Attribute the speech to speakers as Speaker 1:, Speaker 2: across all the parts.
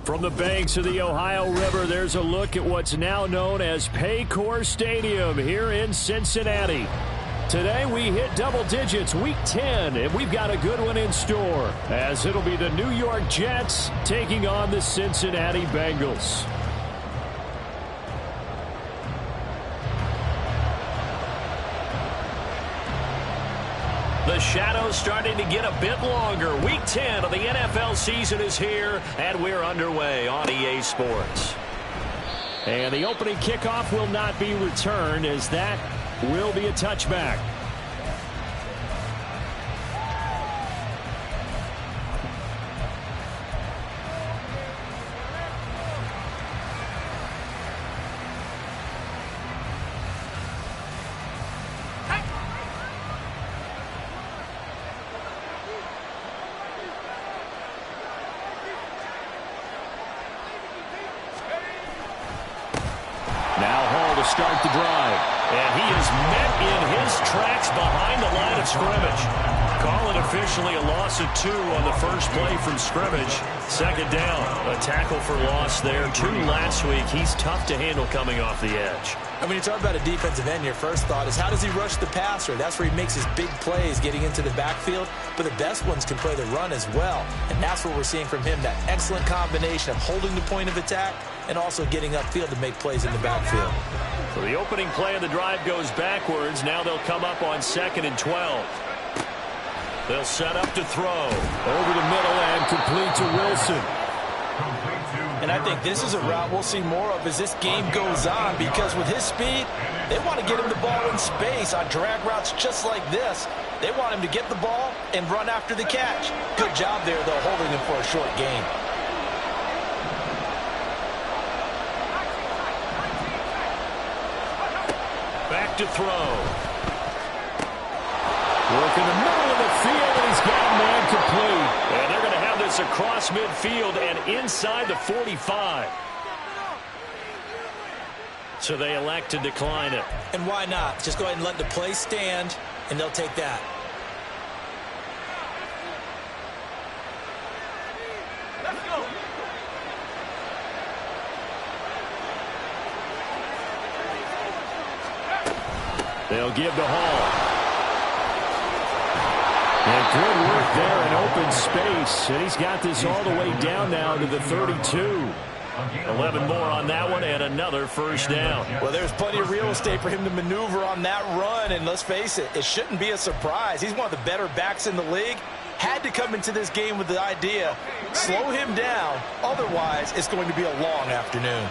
Speaker 1: From the banks of the Ohio River, there's a look at what's now known as Paycor Stadium here in Cincinnati. Today we hit double digits, week 10, and we've got a good one in store, as it'll be the New York Jets taking on the Cincinnati Bengals. The shadow's starting to get a bit longer. Week 10 of the NFL season is here, and we're underway on EA Sports. And the opening kickoff will not be returned, as that will be a touchback. Start the drive, and he is met in his tracks behind the line of scrimmage. Call it officially a loss of 2 on the first play from scrimmage. Second down, a tackle for loss there. 2 last week. He's tough to handle coming off the edge.
Speaker 2: I mean, you talk about a defensive end, your first thought is how does he rush the passer? That's where he makes his big plays getting into the backfield, but the best ones can play the run as well, and that's what we're seeing from him, that excellent combination of holding the point of attack and also getting upfield to make plays in the backfield.
Speaker 1: So the opening play of the drive goes backwards. Now they'll come up on 2nd and 12. They'll set up to throw. Over the middle and complete to Wilson.
Speaker 2: And I think this is a route we'll see more of as this game goes on, because with his speed, they want to get him the ball in space on drag routes just like this. They want him to get the ball and run after the catch. Good job there, though, holding him for a short gain.
Speaker 1: Back to throw. Work in the middle of the field, and he's got a man complete. And they're going to have this across midfield and inside the 45. So they elect to decline it.
Speaker 2: And why not? Just go ahead and let the play stand, and they'll take that.
Speaker 1: They'll give to Hall. And good work there in open space. And he's got this all the way down now to the 32. 11 more on that one and another first down.
Speaker 2: Well, there's plenty of real estate for him to maneuver on that run. And let's face it, it shouldn't be a surprise. He's one of the better backs in the league. Had to come into this game with the idea, slow him down. Otherwise, it's going to be a long afternoon.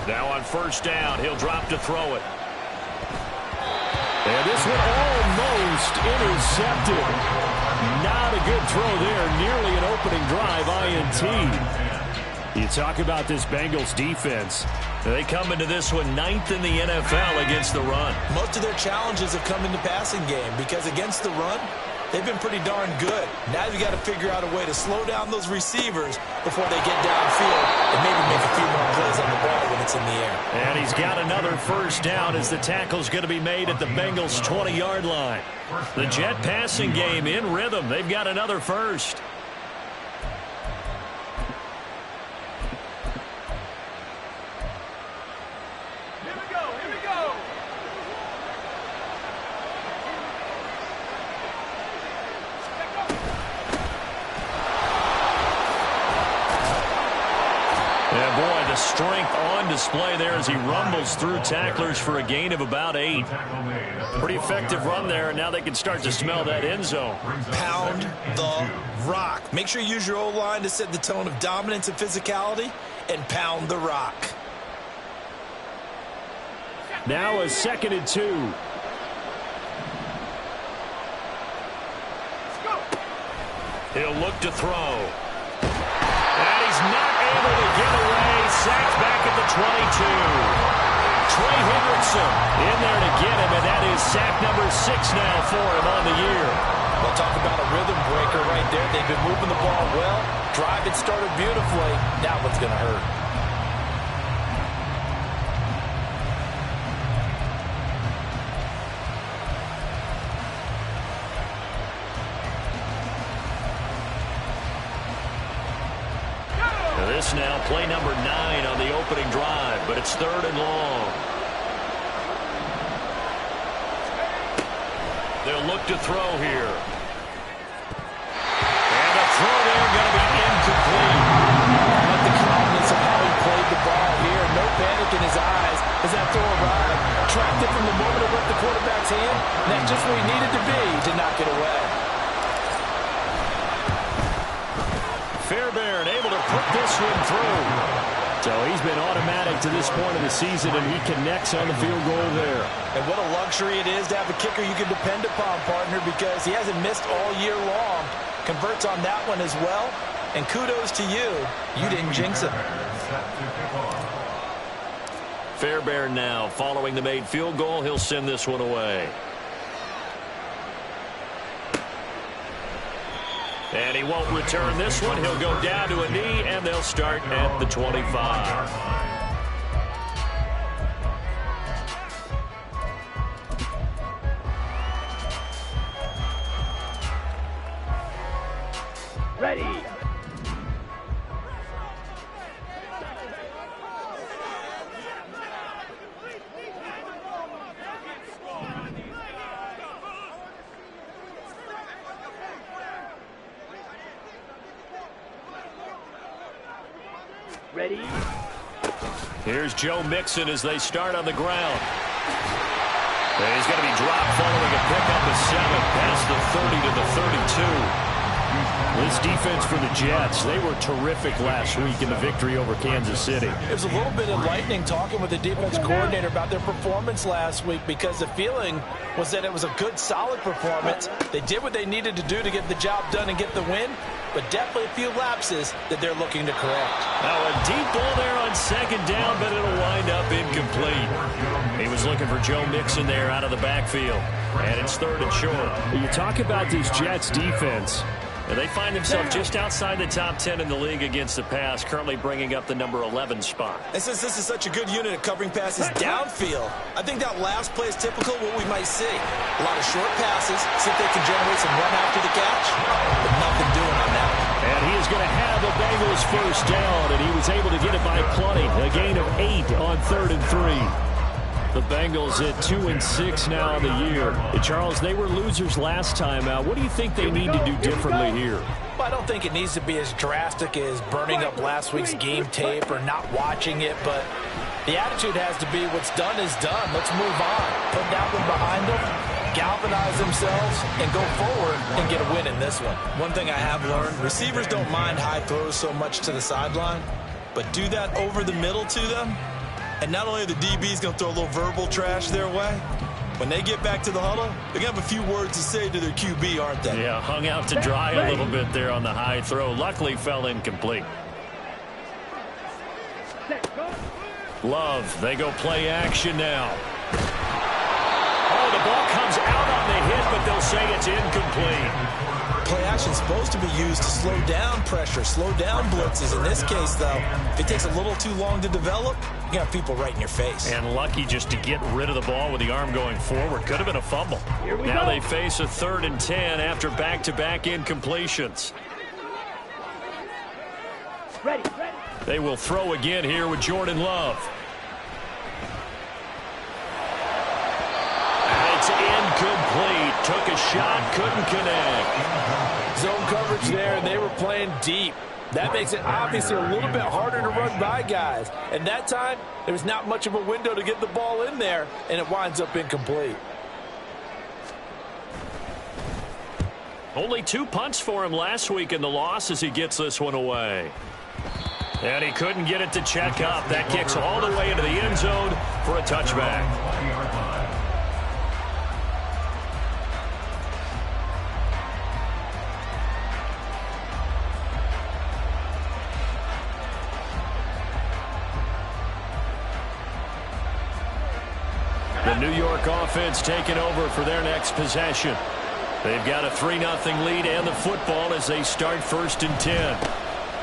Speaker 1: Now on first down, he'll drop to throw it. And this one almost intercepted. Not a good throw there. Nearly an opening drive INT. You talk about this Bengals defense. They come into this one 9th in the NFL against the run.
Speaker 2: Most of their challenges have come in the passing game because against the run, they've been pretty darn good. Now you got to figure out a way to slow down those receivers before they get downfield and maybe make a few more plays on the ball when it's in the air.
Speaker 1: And he's got another first down as the tackle's going to be made at the Bengals' 20-yard line. The Jet passing game in rhythm. They've got another first. Strength on display there as he rumbles through tacklers for a gain of about 8. Pretty effective run there, and now they can start to smell that end zone.
Speaker 2: Pound the rock. Make sure you use your O-line to set the tone of dominance and physicality, and pound the rock.
Speaker 1: Now a 2nd and 2. He'll look to throw. And he's not able to get away. Sacked back at the 22. Trey Hendrickson in there to get him, and that is sack number 6 now for him on the year.
Speaker 2: Well, talk about a rhythm breaker right there. They've been moving the ball well. Drive it started beautifully. Now what's going to hurt?
Speaker 1: this now. Play number 9 on the opening drive, but it's 3rd and long. They'll look to throw here. And the throw there going to be incomplete.
Speaker 2: I like the calmness of how he played the ball here. No panic in his eyes as that throw arrived. Tracked it from the moment it left the quarterback's hand. And that's just where he needed to be to knock it away.
Speaker 1: Fairbairn able to put this one through. So he's been automatic to this point of the season, and he connects on the field goal there.
Speaker 2: And what a luxury it is to have a kicker you can depend upon, partner, because he hasn't missed all year long. Converts on that one as well. And kudos to you. You didn't jinx it.
Speaker 1: Fairbairn now following the made field goal. He'll send this one away. And he won't return this one. He'll go down to a knee, and they'll start at the 25.
Speaker 3: Ready. Ready.
Speaker 1: Here's Joe Mixon as they start on the ground. And he's going to be dropped following a pickup of 7 past the 30 to the 32. This defense for the Jets, they were terrific last week in the victory over Kansas City.
Speaker 2: It was a little bit enlightening talking with the defense coordinator about their performance last week, because the feeling was that it was a good, solid performance. They did what they needed to do to get the job done and get the win, but definitely a few lapses that they're looking to correct.
Speaker 1: Now a deep ball there on 2nd down, but it'll wind up incomplete. He was looking for Joe Mixon there out of the backfield, and it's 3rd and short.
Speaker 3: You talk about this Jets defense.
Speaker 1: And they find themselves just outside the top 10 in the league against the pass, currently bringing up the number 11 spot.
Speaker 2: And since this is such a good unit at covering passes downfield, I think that last play is typical of what we might see. A lot of short passes, see if they can generate some run after the catch, but nothing doing on that one.
Speaker 1: And he is going to have the Bengals first down, and he was able to get it by plenty. A gain of 8 on 3rd and 3. The Bengals at 2-6 now on the year. And Charles, they were losers last time out. What do you think they need to do differently here?
Speaker 2: Well, I don't think it needs to be as drastic as burning up last week's game tape or not watching it, but the attitude has to be what's done is done. Let's move on. Put that one behind them, galvanize themselves, and go forward and get a win in this one. One thing I have learned, receivers don't mind high throws so much to the sideline, but do that over the middle to them, and not only are the DBs going to throw a little verbal trash their way, when they get back to the huddle, they're going to have a few words to say to their QB, aren't they?
Speaker 1: Yeah, hung out to dry a little bit there on the high throw. Luckily fell incomplete. Love, they go play action now. Oh, the ball comes out on the hit, but they'll say it's incomplete.
Speaker 2: Play action is supposed to be used to slow down pressure, slow down blitzes. In this case, though, if it takes a little too long to develop, you got people right in your face.
Speaker 1: And lucky just to get rid of the ball with the arm going forward. Could have been a fumble. Now they face a 3rd and 10 after back-to-back incompletions.
Speaker 3: Ready.
Speaker 1: They will throw again here with Jordan Love. And it's incomplete. Took a shot, couldn't connect.
Speaker 2: Zone coverage there, and they were playing deep. That makes it obviously a little bit harder to run by guys. And that time, there's not much of a window to get the ball in there, and it winds up incomplete.
Speaker 1: Only 2 punts for him last week in the loss as he gets this one away. And he couldn't get it to check up. That kicks all the way into the end zone for a touchback. The New York offense taking over for their next possession. They've got a 3-0 lead and the football as they start 1st and 10.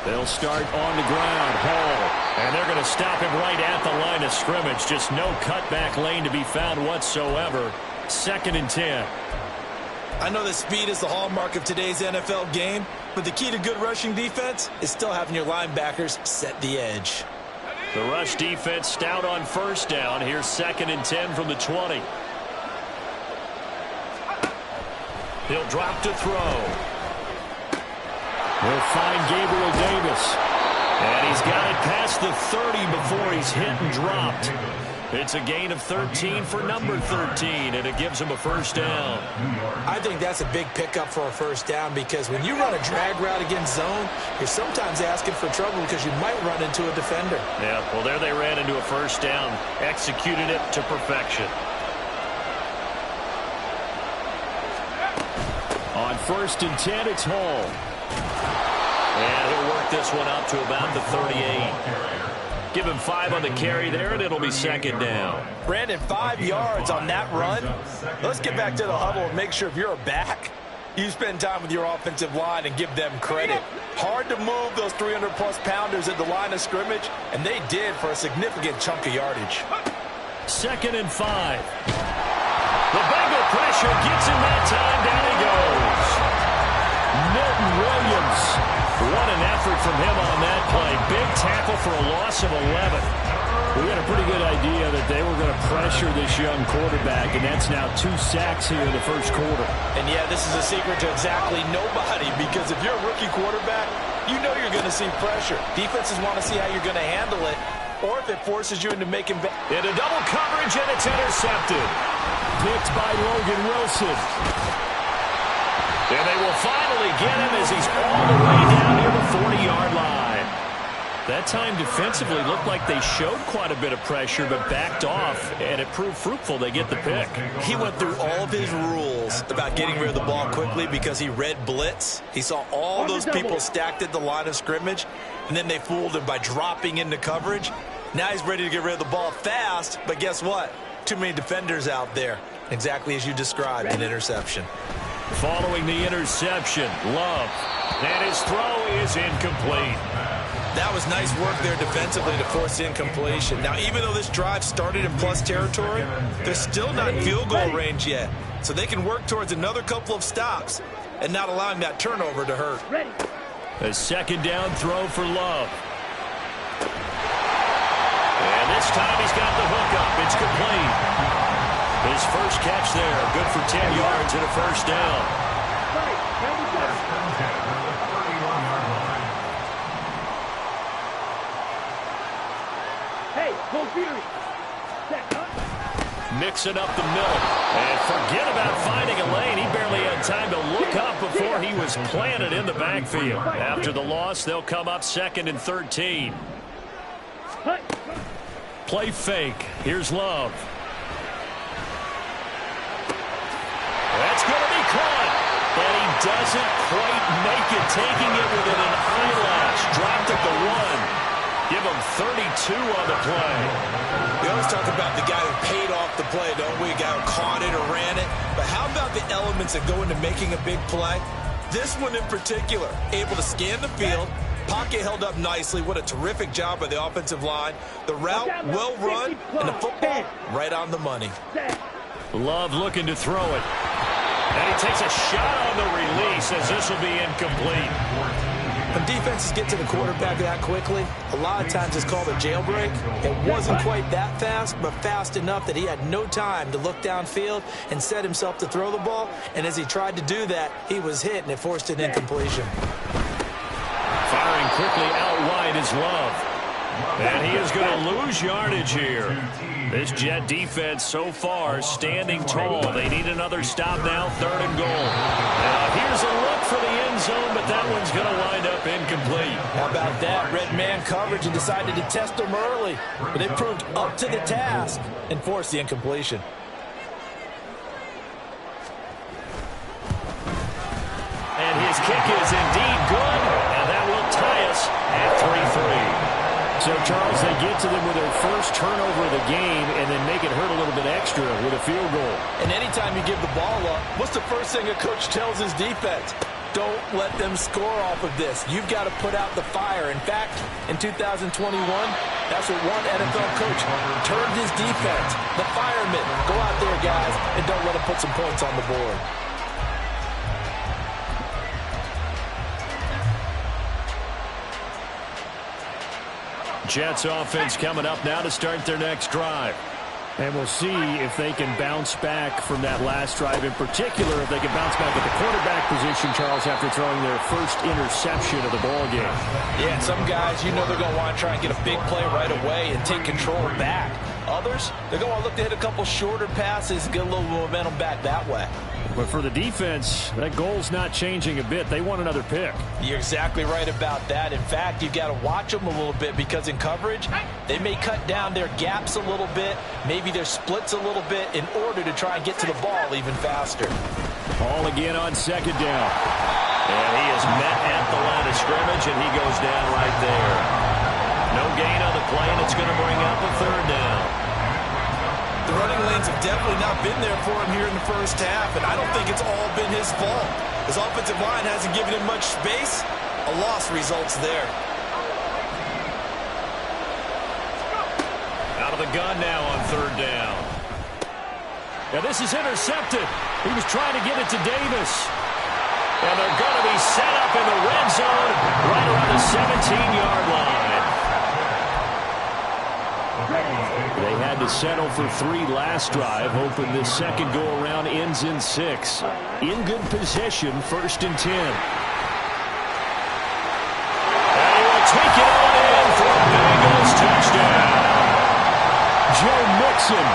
Speaker 1: They'll start on the ground. Hall. And they're going to stop him right at the line of scrimmage. Just no cutback lane to be found whatsoever. 2nd and 10.
Speaker 2: I know that speed is the hallmark of today's NFL game, But the key to good rushing defense is still having your linebackers set the edge.
Speaker 1: The rush defense stout on first down. Here's 2nd and 10 from the 20. He'll drop to throw. We'll find Gabriel Davis. And he's got it past the 30 before he's hit and dropped. It's a gain of 13 for number 13, and it gives him a first down.
Speaker 2: I think that's a big pickup for a first down because when you run a drag route against zone, you're sometimes asking for trouble because you might run into a defender.
Speaker 1: Yeah, well, there they ran into a first down, executed it to perfection. On 1st and 10, it's Hall. And he'll work this one out to about the 38. Give him 5 on the carry there, and it'll be 2nd down.
Speaker 2: Brandon, 5 yards on that run. Let's get back to the huddle and make sure if you're a back, you spend time with your offensive line and give them credit. Hard to move those 300-plus pounders at the line of scrimmage, and they did for a significant chunk of yardage.
Speaker 1: 2nd and 5. The Bengal pressure gets him that time. Down he goes. Milton Williams. What an effort from him on that play. Big tackle for a loss of 11. We had a pretty good idea that they were going to pressure this young quarterback, and that's now 2 sacks here in the first quarter.
Speaker 2: And, yeah, this is a secret to exactly nobody because if you're a rookie quarterback, you know you're going to see pressure. Defenses want to see how you're going to handle it, or if it forces you into making bad.
Speaker 1: Into double coverage, and it's intercepted. Picked by Logan Wilson. And they will finally get him as he's all the way down near the 40-yard line. That time defensively looked like they showed quite a bit of pressure but backed off, and it proved fruitful. They get the pick.
Speaker 2: He went through all of his rules about getting rid of the ball quickly because he read blitz. He saw all those people stacked at the line of scrimmage, and then they fooled him by dropping into coverage. Now he's ready to get rid of the ball fast, but guess what? Too many defenders out there. Exactly as you described, an interception.
Speaker 1: Following the interception, Love. And his throw is incomplete.
Speaker 2: That was nice work there defensively to force the incompletion. Now, even though this drive started in plus territory, they're still not in field goal range yet. So they can work towards another couple of stops and not allowing that turnover to hurt.
Speaker 1: A 2nd down throw for Love. And this time he's got the hook up. It's complete. His first catch there, good for 10 yards and a first down.
Speaker 3: Hey, go Fury.
Speaker 1: Mixing up the middle. And forget about finding a lane. He barely had time to look up before he was planted in the backfield. After the loss, they'll come up 2nd and 13. Play fake. Here's Love. That's going to be caught. And he doesn't quite make it, taking it within an eyelash. Dropped at the 1. Give him 32 on the play.
Speaker 2: We always talk about the guy who paid off the play, don't we? A guy who caught it or ran it. But how about the elements that go into making a big play? This one in particular, able to scan the field. Pocket held up nicely. What a terrific job by the offensive line. The route well run, and the football right on the money.
Speaker 1: Love looking to throw it. And he takes a shot on the release as this will be incomplete.
Speaker 2: When defenses get to the quarterback that quickly, a lot of times it's called a jailbreak. It wasn't quite that fast, but fast enough that he had no time to look downfield and set himself to throw the ball. And as he tried to do that, he was hit, and it forced an incompletion.
Speaker 1: Firing quickly out wide is Love. And he is going to lose yardage here. This Jet defense so far standing tall. They need another stop now, 3rd and goal. Now here's a look for the end zone, but that one's going to wind up incomplete.
Speaker 2: How about that? Red man coverage and decided to test them early. But they proved up to the task and forced the incompletion.
Speaker 1: And his kick is indeed good, and that will tie us at 3-3. So, Charles, they get to them with their first turnover of the game and then make it hurt a little bit extra with a field goal.
Speaker 2: And anytime you give the ball up, what's the first thing a coach tells his defense? Don't let them score off of this. You've got to put out the fire. In fact, in 2021, that's what one NFL coach turned his defense. The firemen. Go out there, guys, and don't let them put some points on the board.
Speaker 1: Jets offense coming up now to start their next drive. And we'll see if they can bounce back from that last drive. In particular, if they can bounce back at the quarterback position, Charles, after throwing their first interception of the ball game.
Speaker 2: Yeah, some guys, you know they're going to want to try and get a big play right away and take control back. Others, they're going to look to hit a couple shorter passes, get a little momentum back that way.
Speaker 1: But for the defense, that goal's not changing a bit. They want another pick.
Speaker 2: You're exactly right about that. In fact, you've got to watch them a little bit because in coverage, they may cut down their gaps a little bit, maybe their splits a little bit in order to try and get to the ball even faster.
Speaker 1: Ball again on second down.
Speaker 4: And he is met at the line of scrimmage, and he goes down right there. No gain on the play, and it's going to bring up a third down.
Speaker 2: The running lanes have definitely not been there for him here in the first half, and I don't think it's all been his fault. His offensive line hasn't given him much space. A loss results there.
Speaker 1: Out of the gun now on third down. Now this is intercepted. He was trying to get it to Davis. And they're going to be set up in the red zone right around the 17-yard line. They had to settle for 3 last drive, hoping this second go-around ends in 6. In good position, 1st and 10. And he will take it on in for a Bengals touchdown. Joe Mixon,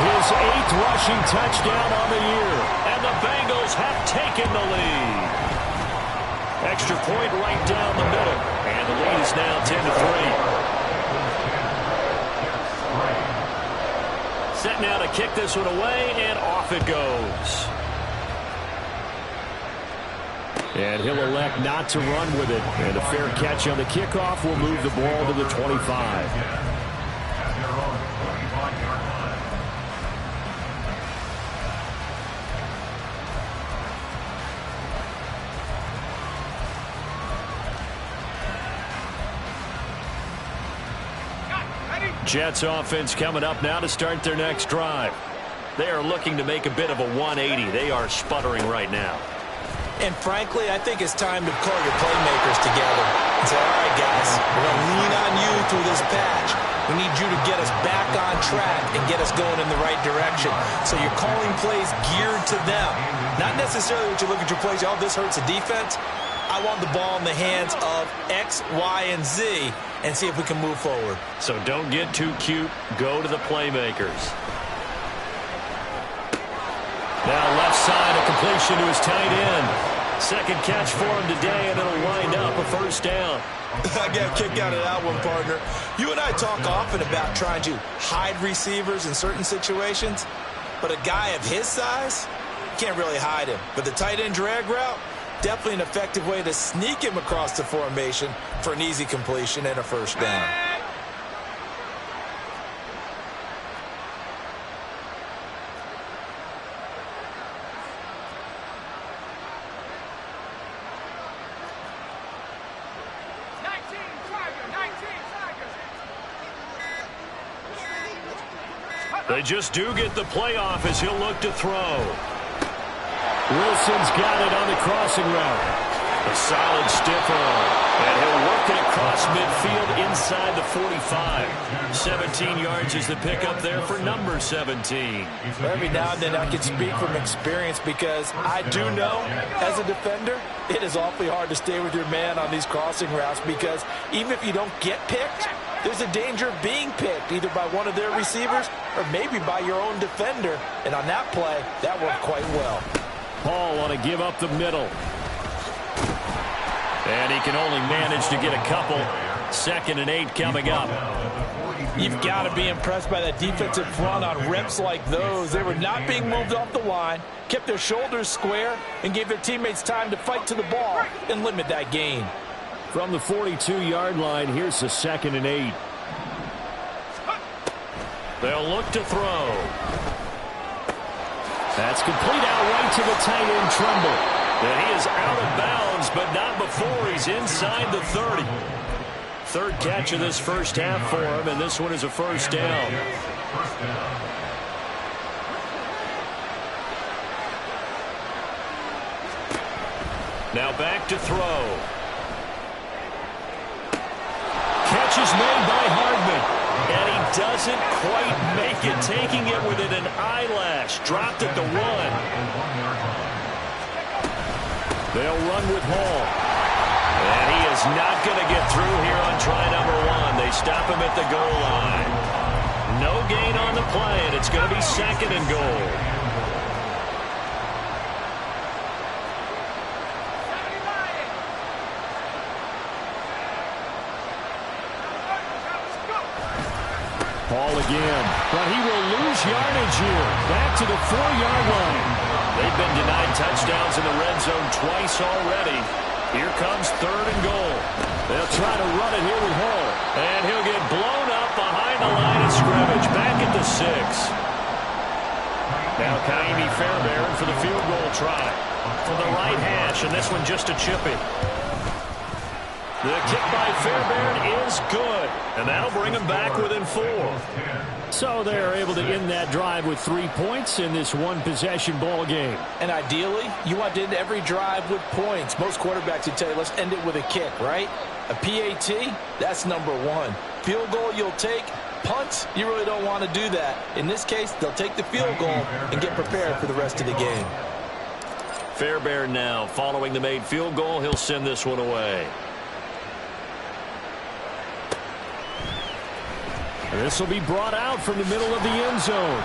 Speaker 1: his 8th rushing touchdown on the year. And the Bengals have taken the lead. Extra point right down the middle. And the lead is now 10-3. Set now to kick this one away, and off it goes. And he'll elect not to run with it. And a fair catch on the kickoff will move the ball to the 25. Jets offense coming up now to start their next drive. They are looking to make a bit of a 180. They are sputtering right now.
Speaker 2: And frankly, I think it's time to call your playmakers together and say, all right, guys, we're going to lean on you through this patch. We need you to get us back on track and get us going in the right direction. So you're calling plays geared to them. Not necessarily what you look at your plays, oh, this hurts the defense. I want the ball in the hands of X, Y, and Z and see if we can move forward.
Speaker 1: So don't get too cute. Go to the playmakers. Now left side, a completion to his tight end. Second catch for him today, and it'll wind up a first down.
Speaker 2: I got a kick out of that one, partner. You and I talk often about trying to hide receivers in certain situations, but a guy of his size, can't really hide him. But the tight end drag route, definitely an effective way to sneak him across the formation for an easy completion and a first down.
Speaker 1: They just do get the playoff as he'll look to throw. Wilson's got it on the crossing route. A solid stiff arm. And he'll work it across midfield inside the 45. 17 yards is the pickup there for number 17.
Speaker 2: Every now and then I can speak from experience because I do know, as a defender, it is awfully hard to stay with your man on these crossing routes because even if you don't get picked, there's a danger of being picked either by one of their receivers or maybe by your own defender. And on that play, that worked quite well.
Speaker 1: Paul on a give up the middle. And he can only manage to get a couple. 2nd and 8 coming up.
Speaker 2: You've got to be impressed by that defensive front on reps like those. They were not being moved off the line, kept their shoulders square, and gave their teammates time to fight to the ball and limit that gain.
Speaker 1: From the 42-yard line, here's the 2nd and 8. They'll look to throw. That's complete out right to the tight end, Tremble. And he is out of bounds, but not before he's inside the 30. 3rd catch of this first half for him, and this one is a first down. Now back to throw. Catch catch is made by Hardman. And he doesn't quite make it, taking it within an eyelash. Dropped at the 1. They'll run with Hall. And he is not going to get through here on try number 1. They stop him at the goal line. No gain on the play, and it's going to be 2nd and goal. Ball again, but he will lose yardage here. Back to the 4-yard line. They've been denied touchdowns in the red zone twice already. Here comes 3rd and goal. They'll try to run it here with Hall. And he'll get blown up behind the line of scrimmage. Back at the 6. Now Ka'imi Fairbairn for the field goal try. From the right hash, and this one just a chippy. The kick by Fairbairn is good, and that'll bring him back within 4. So they're able to end that drive with 3 points in this one-possession ball game.
Speaker 2: And ideally, you want to end every drive with points. Most quarterbacks would tell you, let's end it with a kick, right? A PAT, that's number 1. Field goal you'll take. Punts, you really don't want to do that. In this case, they'll take the field goal and get prepared for the rest of the game.
Speaker 1: Fairbairn now, following the made field goal, he'll send this one away. This will be brought out from the middle of the end zone.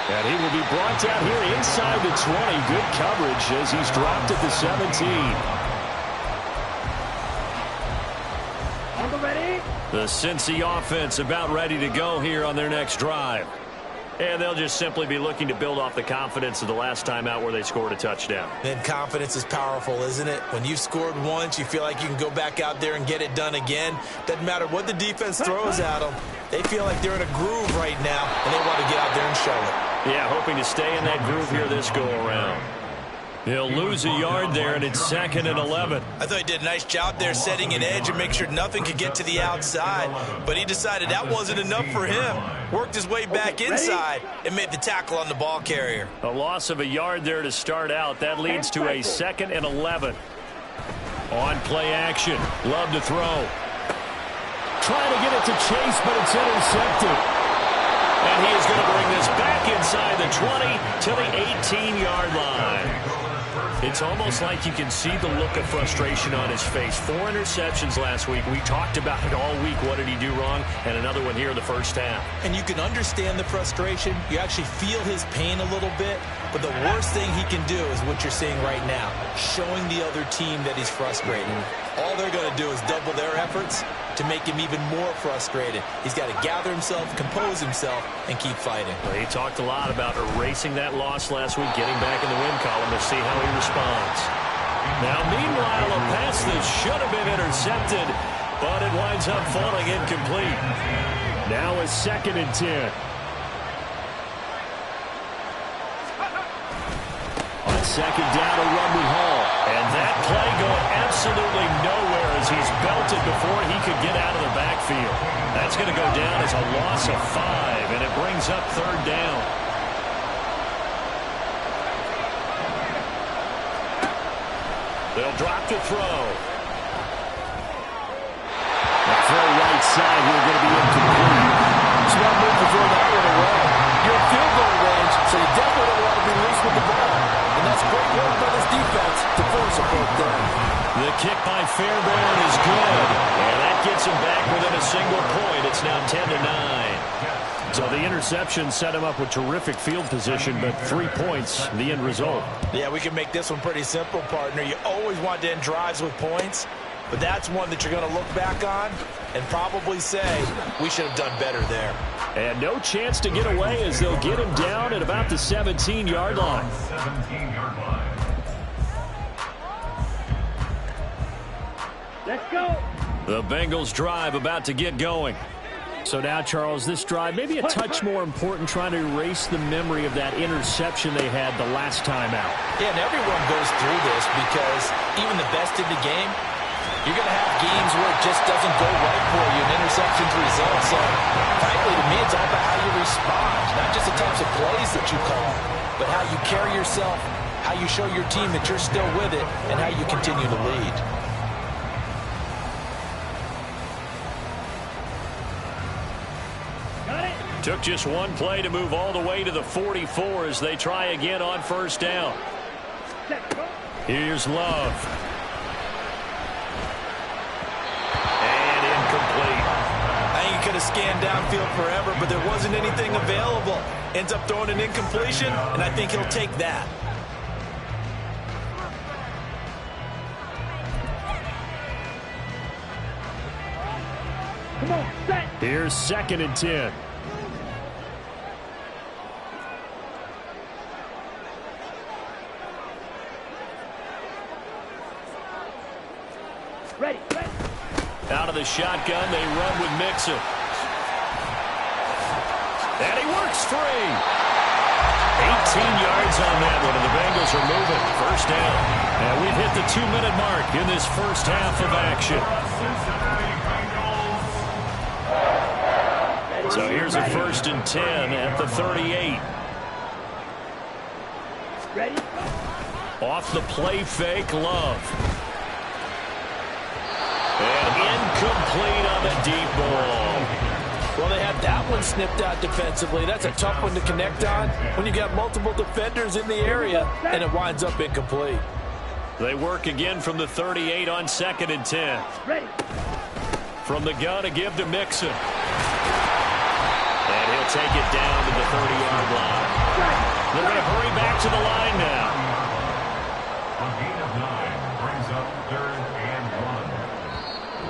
Speaker 1: And he will be brought down here inside the 20. Good coverage as he's dropped at the 17.
Speaker 3: On the ready.
Speaker 1: The Cincy offense about ready to go here on their next drive. And they'll just simply be looking to build off the confidence of the last time out where they scored a touchdown.
Speaker 2: And confidence is powerful, isn't it? When you've scored once, you feel like you can go back out there and get it done again. Doesn't matter what the defense throws at them. They feel like they're in a groove right now, and they want to get out there and show it.
Speaker 1: Yeah, hoping to stay in that groove here this go-around. He'll lose a yard there, and it's 2nd and 11.
Speaker 2: I thought he did a nice job there setting an edge and make sure nothing could get to the outside. But he decided that wasn't enough for him. Worked his way back inside and made the tackle on the ball carrier.
Speaker 1: A loss of a yard there to start out. That leads to a 2nd and 11. On play action. Love to throw. Trying to get it to Chase, but it's intercepted. And he is going to bring this back inside the 20 to the 18-yard line. It's almost like you can see the look of frustration on his face. 4 interceptions last week. We talked about it all week. What did he do wrong? And another one here in the first half.
Speaker 2: And you can understand the frustration. You actually feel his pain a little bit. But the worst thing he can do is what you're seeing right now, showing the other team that he's frustrated. All they're going to do is double their efforts to make him even more frustrated. He's got to gather himself, compose himself, and keep fighting.
Speaker 1: Well, he talked a lot about erasing that loss last week, getting back in the win column to see how he responds. Now, meanwhile, a pass that should have been intercepted, but it winds up falling incomplete. Now a 2nd and 10. On 2nd down, a run with Hall. And that play going absolutely nowhere as he's belted before he could get out of the backfield. That's going to go down as a loss of 5, and it brings up 3rd down. They'll drop to throw. The throw right side here going to be incomplete.
Speaker 2: Smart move to throw that one away. You're in field goal range, so you definitely don't want to be loose with the ball. And that's great work by this defense to force a fourth down.
Speaker 1: The kick by Fairbairn is good. And that gets him back within a single point. It's now 10-9. So the interception set him up with terrific field position, but 3 points, the end result.
Speaker 2: Yeah, we can make this one pretty simple, partner. You always want to end drives with points, but that's one that you're going to look back on and probably say, we should have done better there.
Speaker 1: And no chance to get away as they'll get him down at about the 17-yard line.
Speaker 3: Let's go.
Speaker 1: The Bengals drive about to get going. So now, Charles, this drive maybe a touch more important, trying to erase the memory of that interception they had the last time out.
Speaker 2: Yeah, and everyone goes through this because even the best in the game, you're going to have games where it just doesn't go right for you, and interceptions result. So, frankly, to me, it's all about how you respond, not just the types of plays that you call, but how you carry yourself, how you show your team that you're still with it, and how you continue to lead.
Speaker 1: Took just one play to move all the way to the 44 as they try again on first down. Here's Love. And incomplete.
Speaker 2: I think he could have scanned downfield forever, but there wasn't anything available. Ends up throwing an incompletion, and I think he'll take that.
Speaker 3: Come on, set.
Speaker 1: Here's 2nd and 10.
Speaker 3: Ready.
Speaker 1: Out of the shotgun, they run with Mixon. And he works free. 18 yards on that one, and the Bengals are moving. First down. And we've hit the 2-minute mark in this first half of action. So here's a 1st and 10 at the 38.
Speaker 3: Ready.
Speaker 1: Off the play fake, Love. And incomplete on the deep ball.
Speaker 2: Well, they had that one snipped out defensively. That's a tough one to connect on when you got multiple defenders in the area, and it winds up incomplete.
Speaker 1: They work again from the 38 on 2nd and 10.
Speaker 3: Ready.
Speaker 1: From the gun, a give to Mixon. And he'll take it down to the 30-yard line. They're going to hurry back to the line now.
Speaker 5: A gain of 9 brings up 3rd and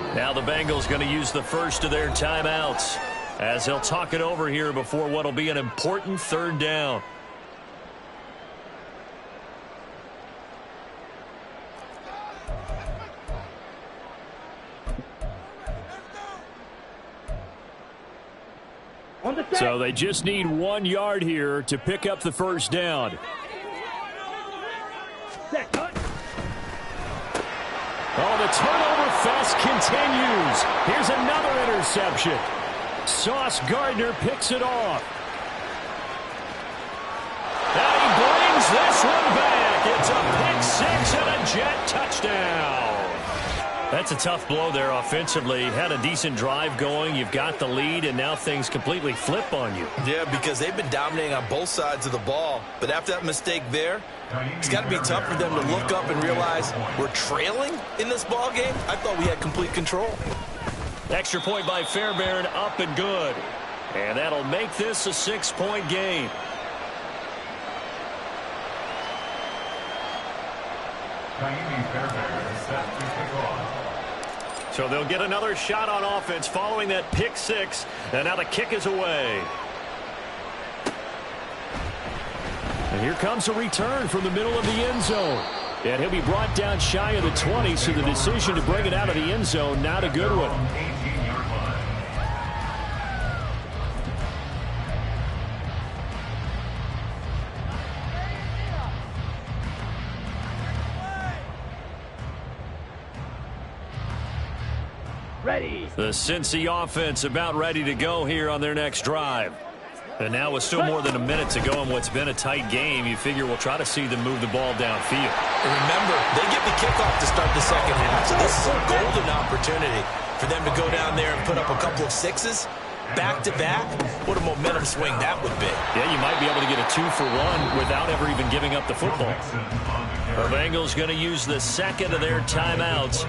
Speaker 5: 1.
Speaker 1: Now the Bengals going to use the first of their timeouts as they'll talk it over here before what will be an important 3rd down.
Speaker 3: On the set.
Speaker 1: So they just need 1 yard here to pick up the first down.
Speaker 3: Set. Cut.
Speaker 1: Oh, the turnover fest continues. Here's another interception. Sauce Gardner picks it off. And he brings this one back. It's a pick 6 and a Jet touchdown. That's a tough blow there offensively. Had a decent drive going. You've got the lead, and now things completely flip on you.
Speaker 2: Yeah, because they've been dominating on both sides of the ball. But after that mistake there, it's got to be tough for them to look up and realize we're trailing in this ball game. I thought we had complete control.
Speaker 1: Extra point by Fairbairn, up and good. And that'll make this a 6-point game.
Speaker 5: Naimi Fairbairn is set to kick off.
Speaker 1: So they'll get another shot on offense following that pick 6. And now the kick is away. And here comes a return from the middle of the end zone. And he'll be brought down shy of the 20, so the decision to bring it out of the end zone, not a good one.
Speaker 5: 18-yard line.
Speaker 3: Ready.
Speaker 1: The Cincy offense about ready to go here on their next drive. And now with still more than a minute to go in what's been a tight game, you figure we'll try to see them move the ball downfield.
Speaker 2: And remember, they get the kickoff to start the second half, so this is a golden opportunity for them to go down there and put up a couple of 6s back-to-back. What a momentum swing that would be.
Speaker 1: Yeah, you might be able to get a 2-for-1 without ever even giving up the football. The Bengals going to use the second of their timeouts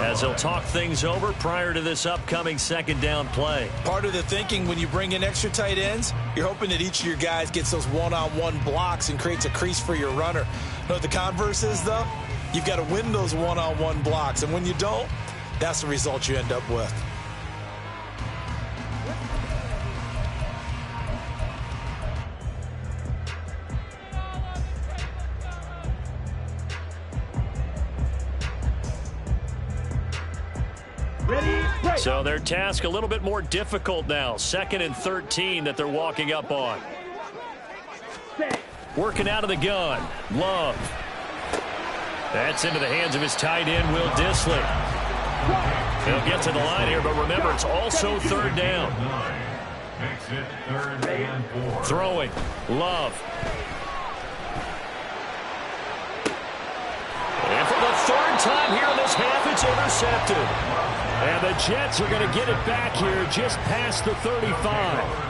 Speaker 1: as they'll talk things over prior to this upcoming second down play.
Speaker 2: Part of the thinking when you bring in extra tight ends, you're hoping that each of your guys gets those one-on-one blocks and creates a crease for your runner. You know what the converse is, though? You've got to win those one-on-one blocks, and when you don't, that's the result you end up with.
Speaker 1: So their task a little bit more difficult now. 2nd and 13 that they're walking up on. Working out of the gun. Love. That's into the hands of his tight end, Will Dissly. They'll get to the line here, but remember, it's also 3rd down.
Speaker 5: Makes it 3rd and 4.
Speaker 1: Throwing. Love. And for the 3rd time here in this half, it's intercepted. And the Jets are going to get it back here just past the 35.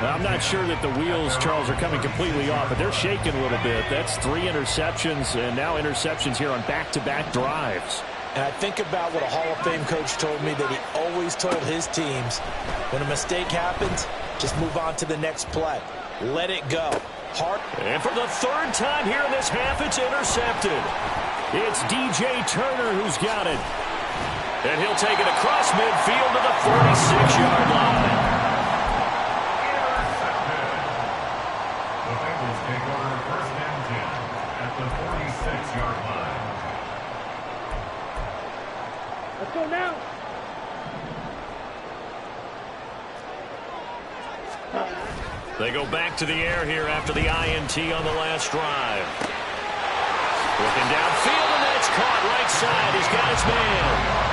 Speaker 1: I'm not sure that the wheels, Charles, are coming completely off, but they're shaking a little bit. That's 3 interceptions, and now interceptions here on back-to-back drives.
Speaker 2: And I think about what a Hall of Fame coach told me that he always told his teams, when a mistake happens, just move on to the next play. Let it go.
Speaker 1: And for the 3rd time here in this half, it's intercepted. It's DJ Turner who's got it. And he'll take it across midfield to the 46-yard line.
Speaker 5: The Bengals take over 1st and 10 at the 46-yard line.
Speaker 3: Let's go now.
Speaker 1: They go back to the air here after the INT on the last drive. Looking downfield, and that's caught right side. He's got his man.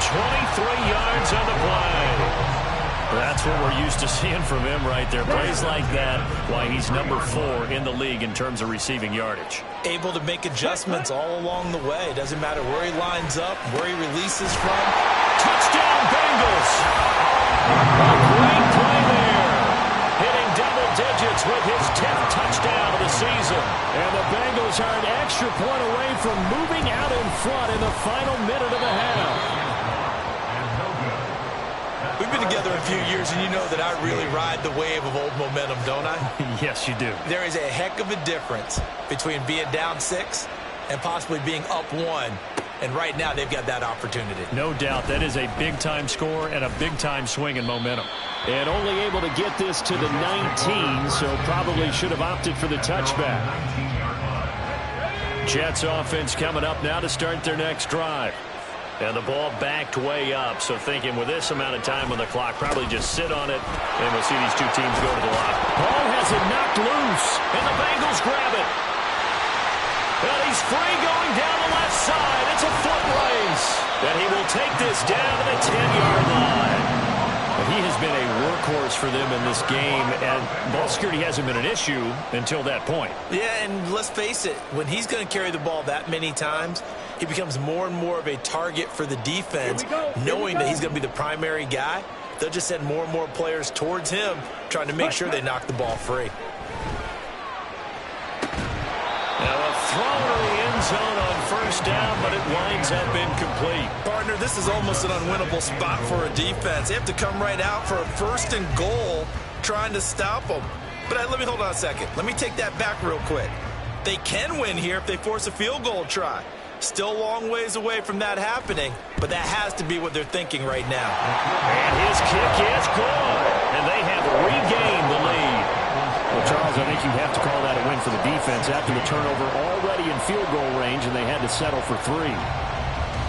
Speaker 1: 23 yards on the play. That's what we're used to seeing from him right there. Plays like that, why he's number 4 in the league in terms of receiving yardage.
Speaker 2: Able to make adjustments all along the way. Doesn't matter where he lines up, where he releases from.
Speaker 1: Touchdown, Bengals. A great play there. Hitting double digits with his 10th touchdown of the season. And the Bengals are an extra point away from moving out in front in the final minute of the half.
Speaker 2: We've been together a few years, and you know that I really ride the wave of old momentum, don't I?
Speaker 1: Yes, you do.
Speaker 2: There is a heck of a difference between being down 6 and possibly being up 1. And right now, they've got that opportunity.
Speaker 1: No doubt. That is a big-time score and a big-time swing in momentum. And only able to get this to the 19, so probably should have opted for the touchback. Jets offense coming up now to start their next drive. And the ball backed way up, so thinking with this amount of time on the clock, probably just sit on it, and we'll see these two teams go to the line. Ball has it knocked loose, and the Bengals grab it. And he's free going down the left side. It's a foot race. And he will take this down to the 10-yard line. But he has been a workhorse for them in this game, and ball security hasn't been an issue until that point.
Speaker 2: Yeah, and let's face it, when he's going to carry the ball that many times, he becomes more and more of a target for the defense, knowing that he's going to be the primary guy. They'll just send more and more players towards him, trying to make sure they knock the ball free.
Speaker 1: Now a throw to the end zone on 1st down, but it winds up incomplete.
Speaker 2: Partner, this is almost an unwinnable spot for a defense. They have to come right out for a 1st and goal, trying to stop them. But let me hold on a second. Let me take that back real quick. They can win here if they force a field goal try. Still a long ways away from that happening, but that has to be what they're thinking right now.
Speaker 1: And his kick is good, and they have regained the lead. Well, Charles, I think you have to call that a win for the defense after the turnover already in field goal range, and they had to settle for 3.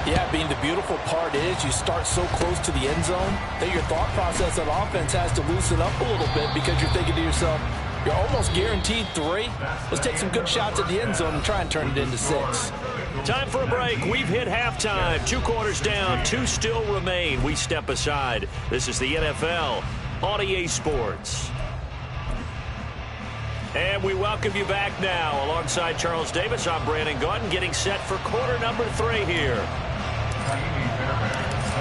Speaker 6: Yeah, Bean, the beautiful part is you start so close to the end zone that your thought process of offense has to loosen up a little bit because you're thinking to yourself, you're almost guaranteed 3. Let's take some good shots at the end zone and try and turn it into 6.
Speaker 1: Time for a break. We've hit halftime. 2 quarters down. 2 still remain. We step aside. This is the NFL on EA Sports. And we welcome you back now. Alongside Charles Davis, I'm Brandon Gaudin, getting set for quarter number 3 here.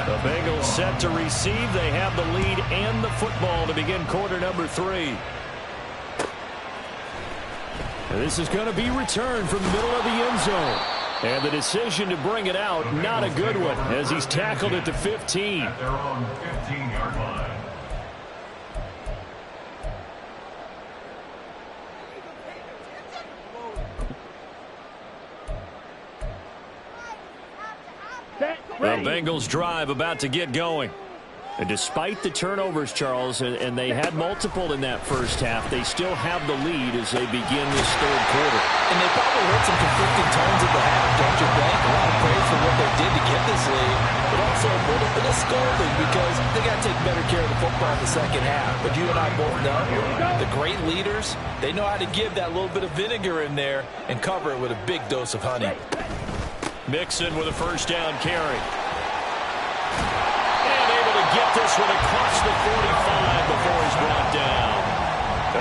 Speaker 1: The Bengals set to receive. They have the lead and the football to begin quarter number 3. And this is going to be returned from the middle of the end zone. And the decision to bring it out, not a good one, as he's tackled at the 15.
Speaker 5: At their own 15-yard line.
Speaker 1: The Bengals drive about to get going. And despite the turnovers, Charles, and they had multiple in that first half, they still have the lead as they begin this 3rd quarter.
Speaker 6: And they probably heard some conflicting tones at the half, don't you think? A lot of praise for what they did to get this lead, but also a little bit of scolding because they got to take better care of the football in the second half. But you and I both know the great leaders, they know how to give that little bit of vinegar in there and cover it with a big dose of honey.
Speaker 1: Mixon with a 1st down carry. Get this one across the 45 before he's brought down.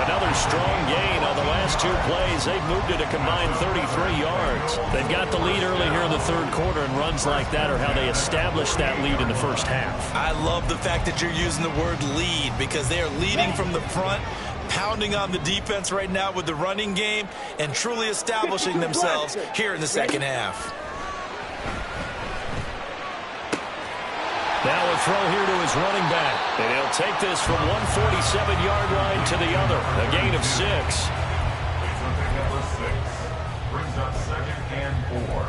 Speaker 1: Another strong gain on the last 2 plays. They've moved it a combined 33 yards. They've got the lead early here in the third quarter, and runs like that are how they establish that lead in the first half.
Speaker 2: I love the fact that you're using the word lead, because they are leading from the front, pounding on the defense right now with the running game, and truly establishing themselves here in the second half.
Speaker 1: Now a throw here to his running back. And he'll take this from 147-yard line to the other. A gain of 6.
Speaker 5: Number 6 brings up 2nd and 4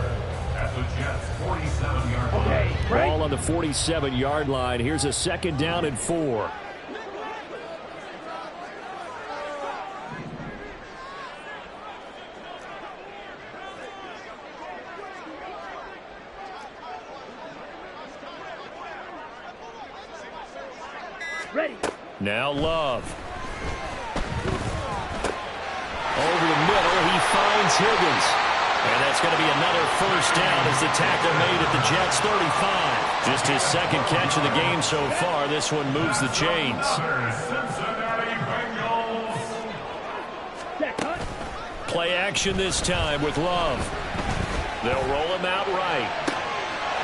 Speaker 5: at the Jets' 47-yard line.
Speaker 1: Ball on the 47-yard line. Here's a 2nd down and 4.
Speaker 3: Ready.
Speaker 1: Now Love. Over the middle, he finds Higgins. And that's going to be another first down as the tackle made at the Jets' 35. Just his 2nd catch of the game so far. This one moves the chains.
Speaker 5: Cincinnati Bengals.
Speaker 1: Play action this time with Love. They'll roll him out right.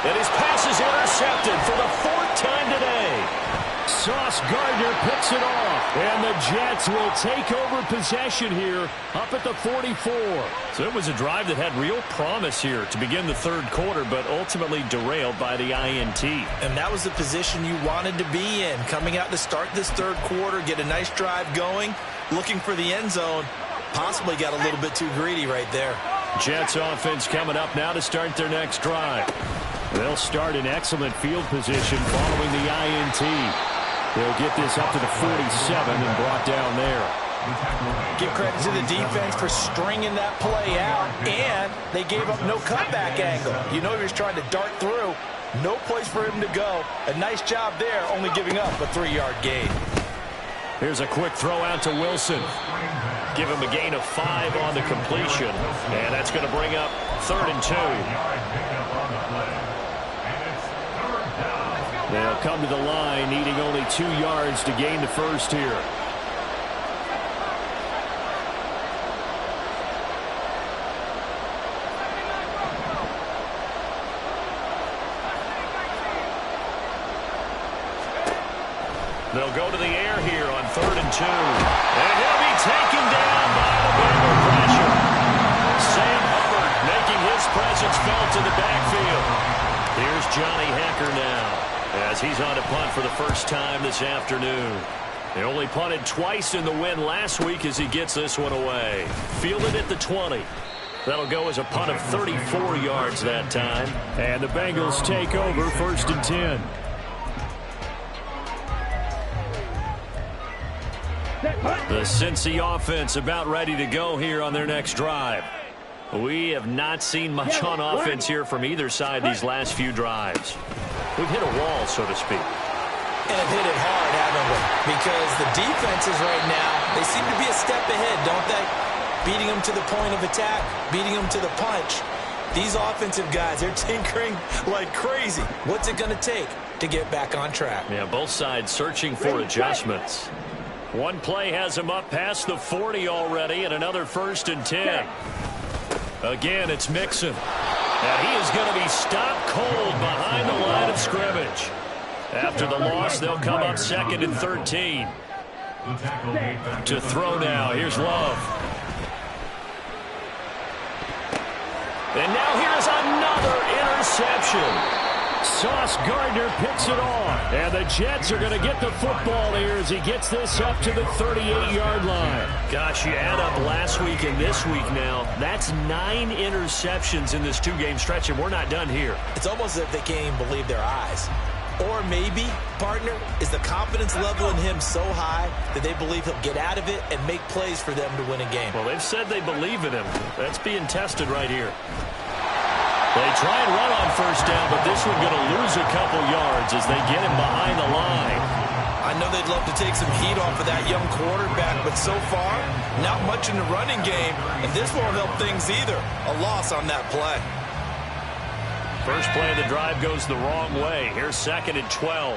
Speaker 1: And his pass is intercepted for the 4th time today. Sauce Gardner picks it off, and the Jets will take over possession here up at the 44. So it was a drive that had real promise here to begin the third quarter, but ultimately derailed by the INT.
Speaker 2: And that was the position you wanted to be in, coming out to start this third quarter, get a nice drive going, looking for the end zone. Possibly got a little bit too greedy right there.
Speaker 1: Jets offense coming up now to start their next drive. They'll start in excellent field position following the INT. They'll get this up to the 47 and brought down there.
Speaker 2: Give credit to the defense for stringing that play out, and they gave up no cutback angle. You know he was trying to dart through. No place for him to go. A nice job there, only giving up a 3-yard gain.
Speaker 1: Here's a quick throw out to Wilson. Give him a gain of 5 on the completion, and that's going to bring up 3rd and 2. They'll come to the line, needing only 2 yards to gain the first here. They'll go to the air here on 3rd and 2. And he'll be taken down by the Bengal pressure. Sam Hubbard making his presence felt in the backfield. Here's Johnny Hekker now, as he's on to punt for the first time this afternoon. They only punted twice in the win last week as he gets this one away. Fielded at the 20. That'll go as a punt of 34 yards that time. And the Bengals take over 1st and 10. The Cincy offense about ready to go here on their next drive. We have not seen much on offense here from either side these last few drives. We've hit a wall, so to speak.
Speaker 2: And have hit it hard, haven't we? Because the defenses right now, they seem to be a step ahead, don't they? Beating them to the point of attack, beating them to the punch. These offensive guys, they're tinkering like crazy. What's it going to take to get back on track?
Speaker 1: Yeah, both sides searching for adjustments. One play has him up past the 40 already, and another 1st and 10. Again, it's Mixon. And he is going to be stopped cold behind the line of scrimmage. After the loss, they'll come up 2nd and 13. To throw now, here's Love. And now here's another interception. Sauce Gardner picks it off. And the Jets are going to get the football here as he gets this up to the 38-yard line. Gosh, you add up last week and this week now, that's 9 interceptions in this 2-game stretch, and we're not done here.
Speaker 2: It's almost as if they can't even believe their eyes. Or maybe, partner, is the confidence level in him so high that they believe he'll get out of it and make plays for them to win a game.
Speaker 1: Well, they've said they believe in him. That's being tested right here. They try and run on 1st down, but this one going to lose a couple yards as they get him behind the line.
Speaker 2: I know they'd love to take some heat off of that young quarterback, but so far, not much in the running game, and this won't help things either. A loss on that play.
Speaker 1: First play of the drive goes the wrong way. Here's 2nd and 12.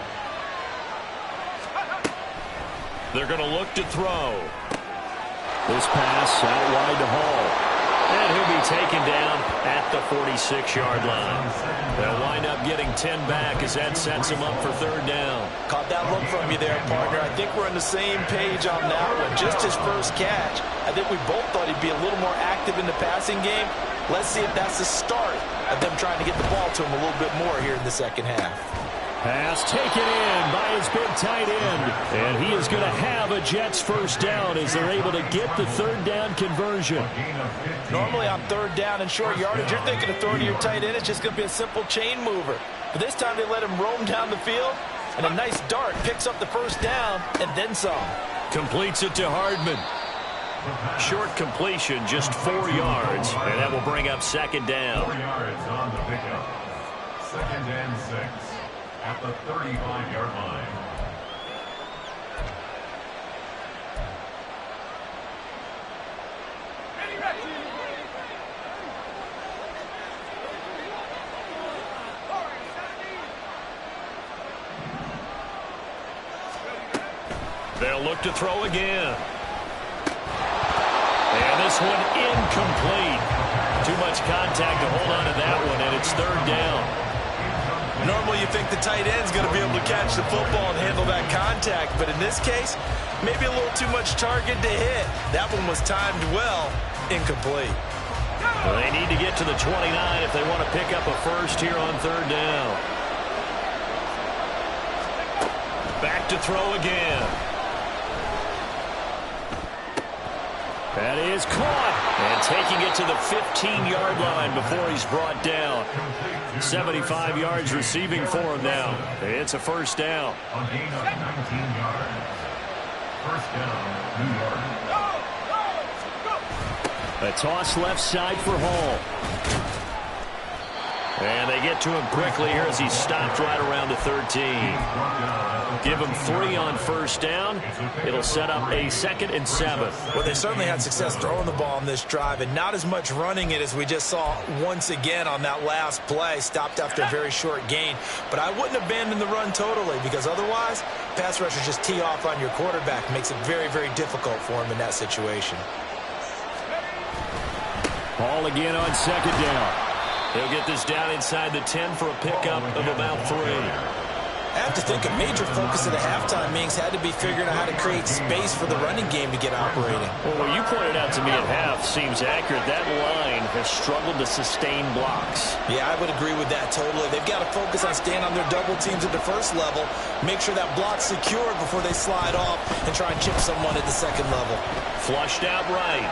Speaker 1: They're going to look to throw. This pass out wide to Hall. And he'll be taken down at the 46-yard line. They'll wind up getting 10 back as that sets him up for third down.
Speaker 2: Caught that look from you there, partner. I think we're on the same page on that one. Just his first catch. I think we both thought he'd be a little more active in the passing game. Let's see if that's the start of them trying to get the ball to him a little bit more here in the second half.
Speaker 1: Pass taken in by his big tight end. And he is going to have a Jets first down as they're able to get the third down conversion.
Speaker 2: Normally on third down and short yardage, you're thinking of throwing to your tight end. It's just going to be a simple chain mover. But this time they let him roam down the field. And a nice dart picks up the first down and then some.
Speaker 1: Completes it to Hardman. Short completion, just 4 yards. And that will bring up second down.
Speaker 5: 4 yards on the pickup. Second and 6. At the 35-yard line.
Speaker 1: They'll look to throw again. And this one incomplete. Too much contact to hold on to that one, and it's third down.
Speaker 2: Normally you think the tight end's going to be able to catch the football and handle that contact, but in this case, maybe a little too much target to hit. That one was timed well, incomplete.
Speaker 1: Well, they need to get to the 29 if they want to pick up a first here on third down. Back to throw again. That is caught. And taking it to the 15-yard line before he's brought down. 75 yards receiving for him now. It's a first down.
Speaker 5: A gain of 19 yards. First down, New York.
Speaker 1: A toss left side for Hall. And they get to him quickly here as he stopped right around the 13. Give him 3 on first down. It'll set up a 2nd and 7.
Speaker 2: Well, they certainly had success throwing the ball on this drive and not as much running it as we just saw once again on that last play. Stopped after a very short gain. But I wouldn't abandon the run totally because otherwise, pass rushers just tee off on your quarterback. Makes it very, very difficult for him in that situation.
Speaker 1: Hall again on second down. He'll get this down inside the 10 for a pickup of about 3.
Speaker 2: I have to think a major focus of the halftime meetings had to be figuring out how to create space for the running game to get operating.
Speaker 1: Well, what you pointed out to me at half seems accurate. That line has struggled to sustain blocks.
Speaker 2: Yeah, I would agree with that totally. They've got to focus on staying on their double teams at the first level, make sure that block's secured before they slide off and try and chip someone at the second level.
Speaker 1: Flushed out right.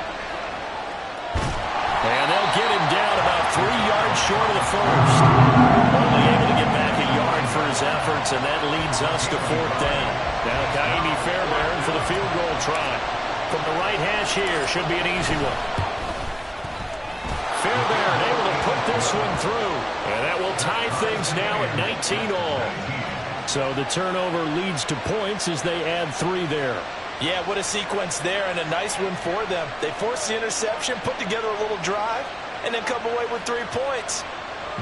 Speaker 1: And they'll get him down about 3 yards short of the first. Only able to get back a yard for his efforts, and that leads us to fourth down. Now Kaimi Fairbairn for the field goal try. From the right hash here, should be an easy one. Fairbairn able to put this one through, and that will tie things now at 19 all. So the turnover leads to points as they add 3 there.
Speaker 2: Yeah, what a sequence there, and a nice one for them. They forced the interception, put together a little drive, and then come away with 3 points.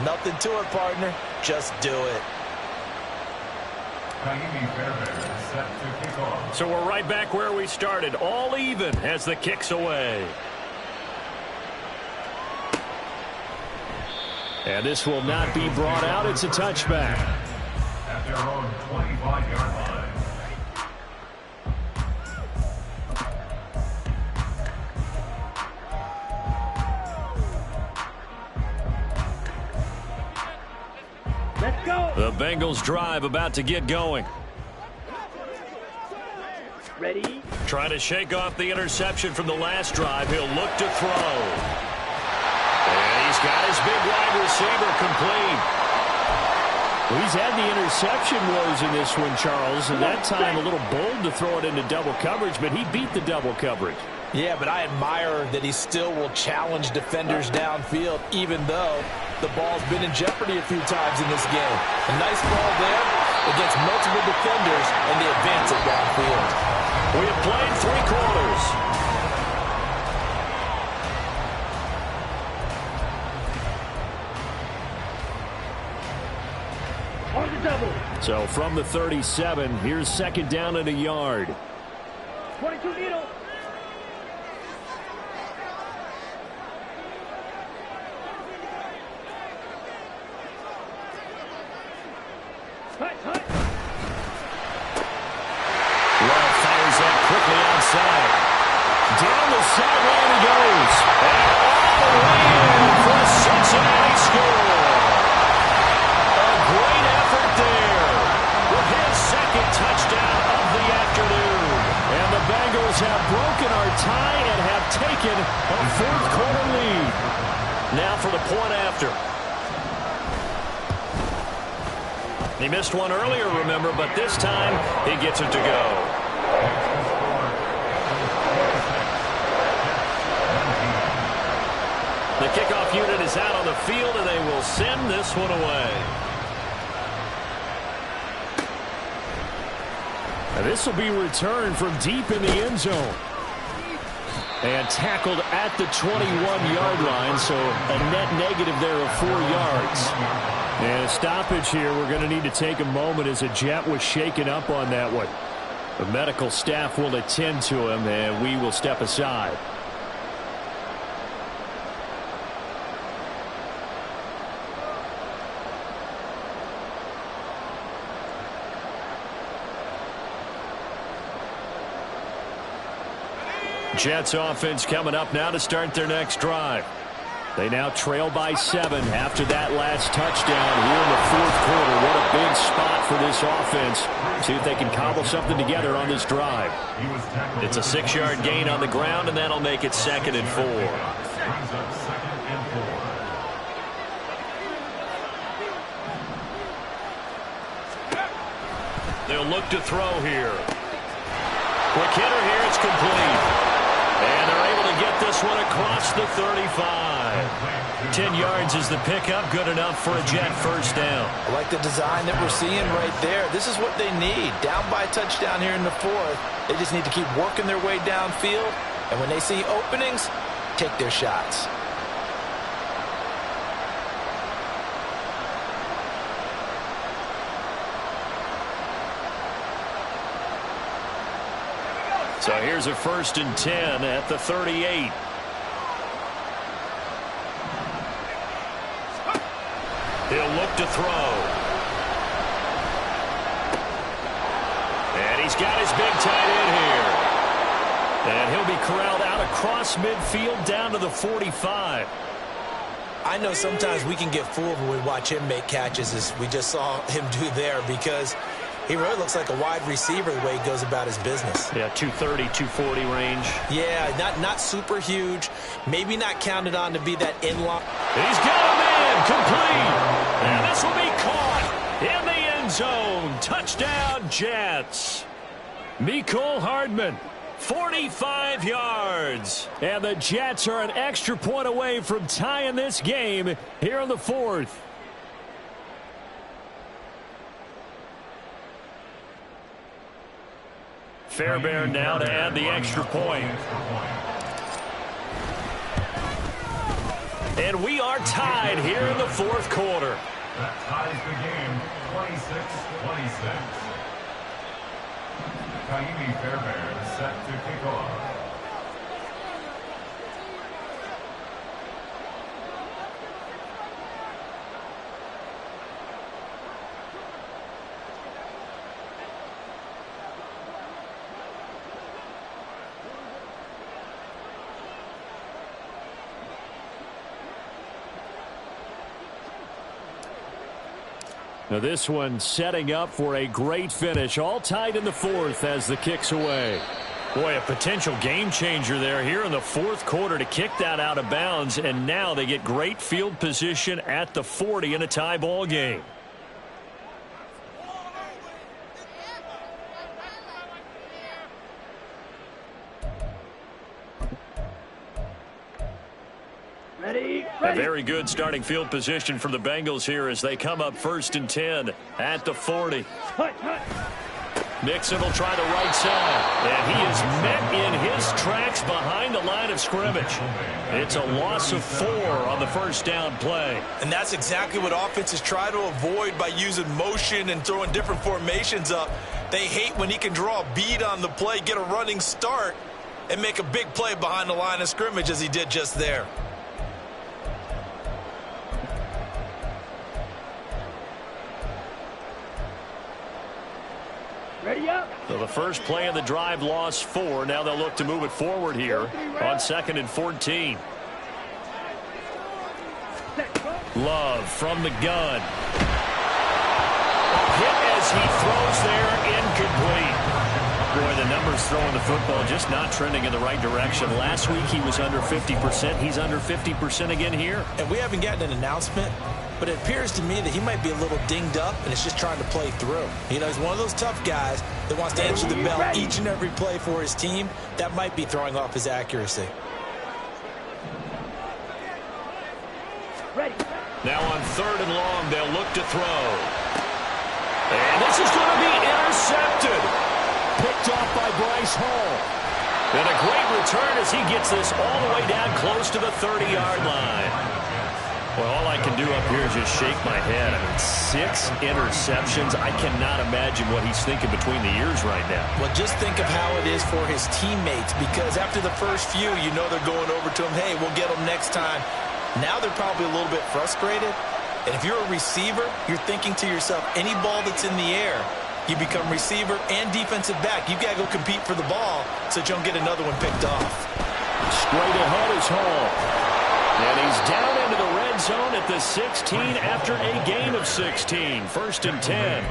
Speaker 2: Nothing to it, partner. Just do it.
Speaker 5: Set to kick off.
Speaker 1: So we're right back where we started, all even as the kick's away. And this will not be brought out. It's a touchback.
Speaker 5: At their own 25-yard line.
Speaker 3: Let's go.
Speaker 1: The Bengals drive about to get going.
Speaker 3: Ready?
Speaker 1: Trying to shake off the interception from the last drive. He'll look to throw. And he's got his big wide receiver complete. Well, he's had the interception woes in this one, Charles, and that time a little bold to throw it into double coverage, but he beat the double coverage.
Speaker 2: Yeah, but I admire that he still will challenge defenders downfield, even though the ball's been in jeopardy a few times in this game. A nice ball there against multiple defenders, and they advance it downfield.
Speaker 1: We have played 3 quarters.
Speaker 3: On the double.
Speaker 1: So from the 37, here's second down and a yard.
Speaker 3: 22 needle.
Speaker 1: Love fires that quickly outside. Down the sideline he goes. And all the way in for a Cincinnati score. A great effort there with his second touchdown of the afternoon. And the Bengals have broken our tie and have taken a fourth-quarter lead. Now for the point after. He missed one earlier, remember, but this time he gets it to go. The kickoff unit is out on the field, and they will send this one away. And this will be returned from deep in the end zone. And tackled at the 21-yard line, so a net negative there of 4 yards. And a stoppage here. We're going to need to take a moment as a Jet was shaken up on that one. The medical staff will attend to him, and we will step aside. Jets offense coming up now to start their next drive. They now trail by 7 after that last touchdown here in the fourth quarter. What a big spot for this offense. See if they can cobble something together on this drive. It's a 6-yard gain on the ground, and that'll make it 2nd and 4. They'll look to throw here. Quick hitter here, it's complete. And they're able to get this one across the 35. 10 yards is the pickup, good enough for a Jet first down.
Speaker 6: I like the design that we're seeing right there. This is what they need. Down by a touchdown here in the fourth. They just need to keep working their way downfield. And when they see openings, take their shots.
Speaker 1: So here's a 1st and 10 at the 38. He'll look to throw. And he's got his big tight end here. And he'll be corralled out across midfield down to the 45.
Speaker 6: I know sometimes we can get fooled when we watch him make catches, as we just saw him do there, because he really looks like a wide receiver the way he goes about his business.
Speaker 1: Yeah, 230, 240 range.
Speaker 6: Yeah, not super huge. Maybe not counted on to be that in-line.
Speaker 1: He's got a man complete. And this will be caught in the end zone. Touchdown, Jets. Mecole Hardman, 45 yards. And the Jets are an extra point away from tying this game here in the fourth. Fairbairn now to add the extra point. And we are tied here in the fourth quarter.
Speaker 5: That ties the game 26-26. Ka'imi Fairbairn is set to kick off.
Speaker 1: Now this one setting up for a great finish. All tied in the fourth as the kick's away. Boy, a potential game changer there here in the fourth quarter to kick that out of bounds. And now they get great field position at the 40 in a tie ball game. A very good starting field position for the Bengals here as they come up 1st and 10 at the 40. Mixon will try the right side, and he is met in his tracks behind the line of scrimmage. It's a loss of 4 on the first down play.
Speaker 6: And that's exactly what offenses try to avoid by using motion and throwing different formations up. They hate when he can draw a bead on the play, get a running start, and make a big play behind the line of scrimmage as he did just there.
Speaker 3: Ready up.
Speaker 1: So the first play of the drive lost 4. Now they'll look to move it forward here on 2nd and 14. Love from the gun. Hit as he throws there, incomplete. Boy, the numbers throwing the football just not trending in the right direction. Last week he was under 50%. He's under 50% again here.
Speaker 2: And we haven't gotten an announcement, but it appears to me that he might be a little dinged up and is just trying to play through. You know, he's one of those tough guys that wants to answer the bell each and every play for his team. That might be throwing off his accuracy.
Speaker 3: Ready.
Speaker 1: Now on 3rd and long, they'll look to throw. And this is going to be intercepted. Picked off by Bryce Hall. And a great return as he gets this all the way down close to the 30-yard line. Well, all I can do up here is just shake my head. I mean, 6 interceptions. I cannot imagine what he's thinking between the ears right now.
Speaker 2: Well, just think of how it is for his teammates, because after the first few, you know they're going over to him, hey, we'll get them next time. Now they're probably a little bit frustrated. And if you're a receiver, you're thinking to yourself, any ball that's in the air, you become receiver and defensive back. You've got to go compete for the ball so that you don't get another one picked off.
Speaker 1: Straight ahead is Hall. And he's down into the red zone at the 16 after a gain of 16. 1st and 10.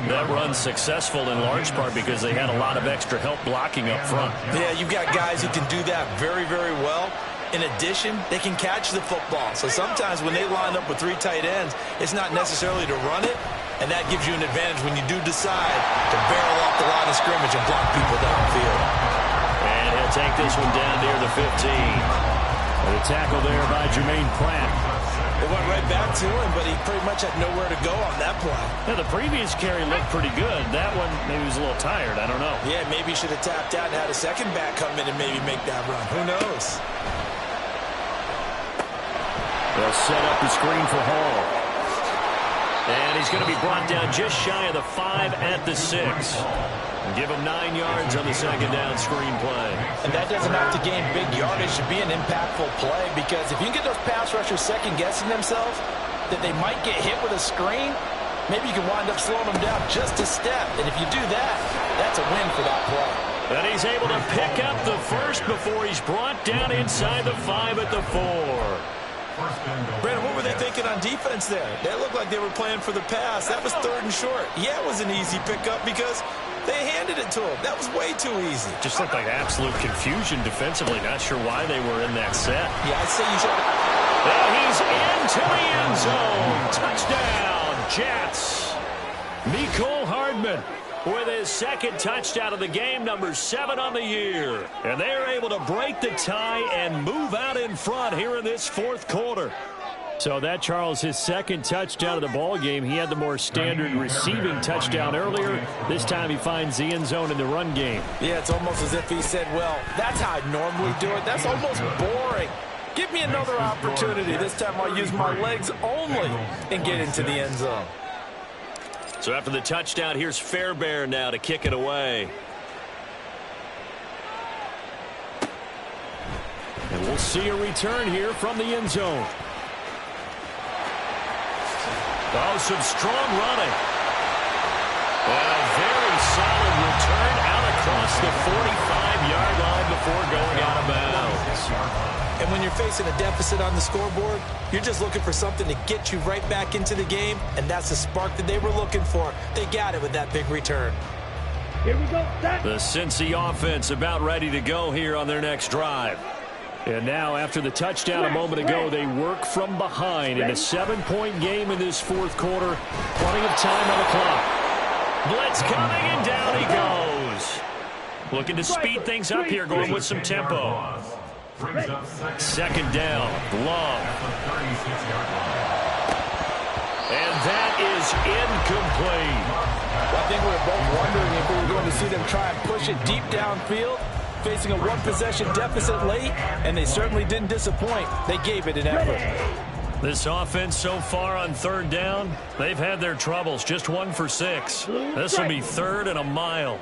Speaker 1: That run's successful in large part because they had a lot of extra help blocking up front.
Speaker 2: Yeah, you've got guys who can do that very, very well. In addition, they can catch the football. So sometimes when they line up with 3 tight ends, it's not necessarily to run it, and that gives you an advantage when you do decide to barrel off the line of scrimmage and block people downfield.
Speaker 1: And he'll take this one down near the 15. And a tackle there by Jermaine Pratt.
Speaker 2: It went right back to him, but he pretty much had nowhere to go on that play.
Speaker 1: Yeah, the previous carry looked pretty good. That one, maybe he was a little tired. I don't know.
Speaker 2: Yeah, maybe he should have tapped out and had a second back come in and maybe make that run. Who knows?
Speaker 1: They'll set up the screen for Hall. And he's going to be brought down just shy of the 5 at the 6. And give him 9 yards on the 2nd down screen play.
Speaker 2: And that doesn't have to gain big yardage to be an impactful play, because if you can get those pass rushers second-guessing themselves that they might get hit with a screen, maybe you can wind up slowing them down just a step. And if you do that, that's a win for that play.
Speaker 1: And he's able to pick up the first before he's brought down inside the 5 at the 4.
Speaker 2: Brandon, what were they thinking on defense there? They looked like they were playing for the pass. That was 3rd and short. Yeah, it was an easy pickup because they handed it to him. That was way too easy.
Speaker 1: Just looked like absolute confusion defensively. Not sure why they were in that set.
Speaker 2: Yeah, I'd say you should.
Speaker 1: And he's into the end zone. Touchdown, Jets. Mecole Hardman with his 2nd touchdown of the game, number 7 on the year. And they're able to break the tie and move out in front here in this 4th quarter. So that, Charles, his 2nd touchdown of the ball game. He had the more standard receiving touchdown earlier. This time he finds the end zone in the run game.
Speaker 2: Yeah, it's almost as if he said, well, that's how I normally do it. That's almost boring. Give me another opportunity. This time I'll use my legs only and get into the end zone.
Speaker 1: So after the touchdown, here's Fairbairn now to kick it away. And we'll see a return here from the end zone. Oh, some strong running. And a very solid return out across the 45-yard line before going out of bounds.
Speaker 2: And when you're facing a deficit on the scoreboard, you're just looking for something to get you right back into the game, and that's the spark that they were looking for. They got it with that big return.
Speaker 3: Here we go. Set.
Speaker 1: The Cincy offense about ready to go here on their next drive. And now, after the touchdown a moment ago, they work from behind in a 7-point game in this 4th quarter. Plenty of time on the clock. Blitz coming, and down he goes. Looking to speed things up here, going with some tempo. 2nd down, Love. And that is incomplete.
Speaker 2: Well, I think we were both wondering if we were going to see them try and push it deep downfield, facing a 1-possession deficit late, and they certainly didn't disappoint. They gave it an effort.
Speaker 1: This offense so far on 3rd down, they've had their troubles. Just 1 for 6. This will be 3rd and a mile.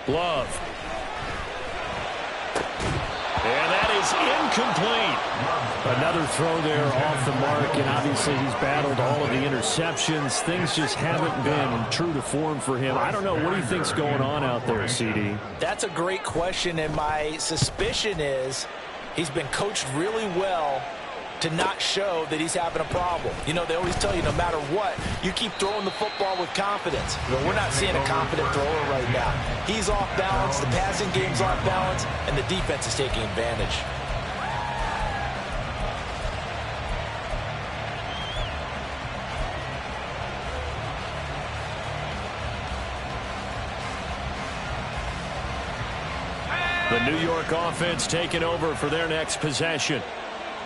Speaker 1: Love. And that is is incomplete. Another throw there off the mark, and obviously he's battled all of the interceptions. Things just haven't been true to form for him. I don't know. What do you think's going on out there, CD?
Speaker 2: That's a great question, and my suspicion is he's been coached really well to not show that he's having a problem. You know, they always tell you no matter what, you keep throwing the football with confidence. But we're not seeing a confident thrower right now. He's off balance, the passing game's off balance, and the defense is taking advantage.
Speaker 1: The New York offense taking over for their next possession.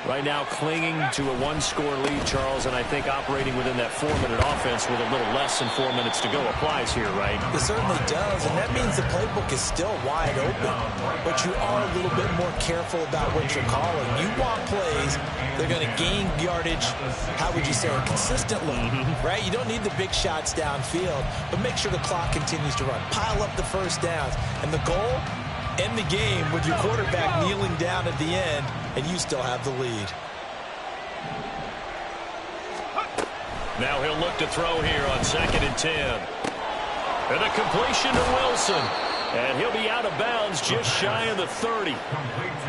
Speaker 1: Right now clinging to a one-score lead, Charles, and I think operating within that 4-minute offense with a little less than 4 minutes to go applies here, right?
Speaker 2: It certainly does, and that means the playbook is still wide open. But you are a little bit more careful about what you're calling. You want plays, they're going to gain yardage, how would you say, consistently, right? You don't need the big shots downfield, but make sure the clock continues to run. Pile up the first downs, and the goal, end the game with your quarterback kneeling down at the end, and you still have the lead.
Speaker 1: Now he'll look to throw here on 2nd and 10. And a completion to Wilson. And he'll be out of bounds just shy of the 30.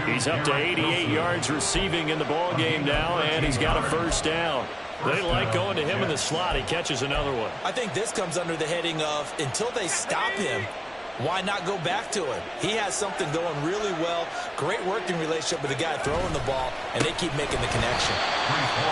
Speaker 1: He's up to 88 yards receiving in the ball game now, and he's got a first down. They like going to him in the slot. He catches another one.
Speaker 2: I think this comes under the heading of until they stop him, why not go back to him? He has something going really well. Great working relationship with the guy throwing the ball, and they keep making the connection.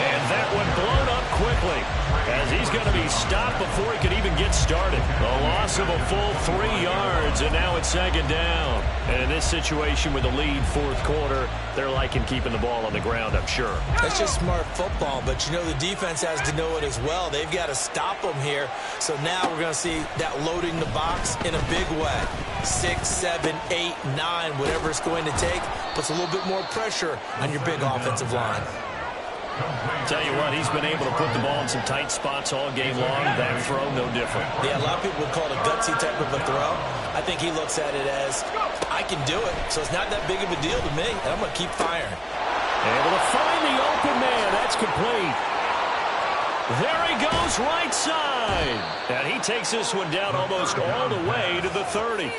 Speaker 1: And that one blown up quickly as he's going to be stopped before he could even get started. A loss of a full 3 yards, and now it's 2nd down. And in this situation with the lead 4th quarter, they're liking keeping the ball on the ground, I'm sure.
Speaker 2: That's just smart football, but you know the defense has to know it as well. They've got to stop them here. So now we're going to see that loading the box in a big way. 6, 7, 8, 9, whatever it's going to take, puts a little bit more pressure on your big offensive line.
Speaker 1: Tell you what, he's been able to put the ball in some tight spots all game long. That throw, no different.
Speaker 2: Yeah, a lot of people would call it a gutsy type of a throw. I think he looks at it as, I can do it, so it's not that big of a deal to me, and I'm going to keep firing.
Speaker 1: Able to find the open man. That's complete. There he goes, right side. And he takes this one down almost all the way to the 30.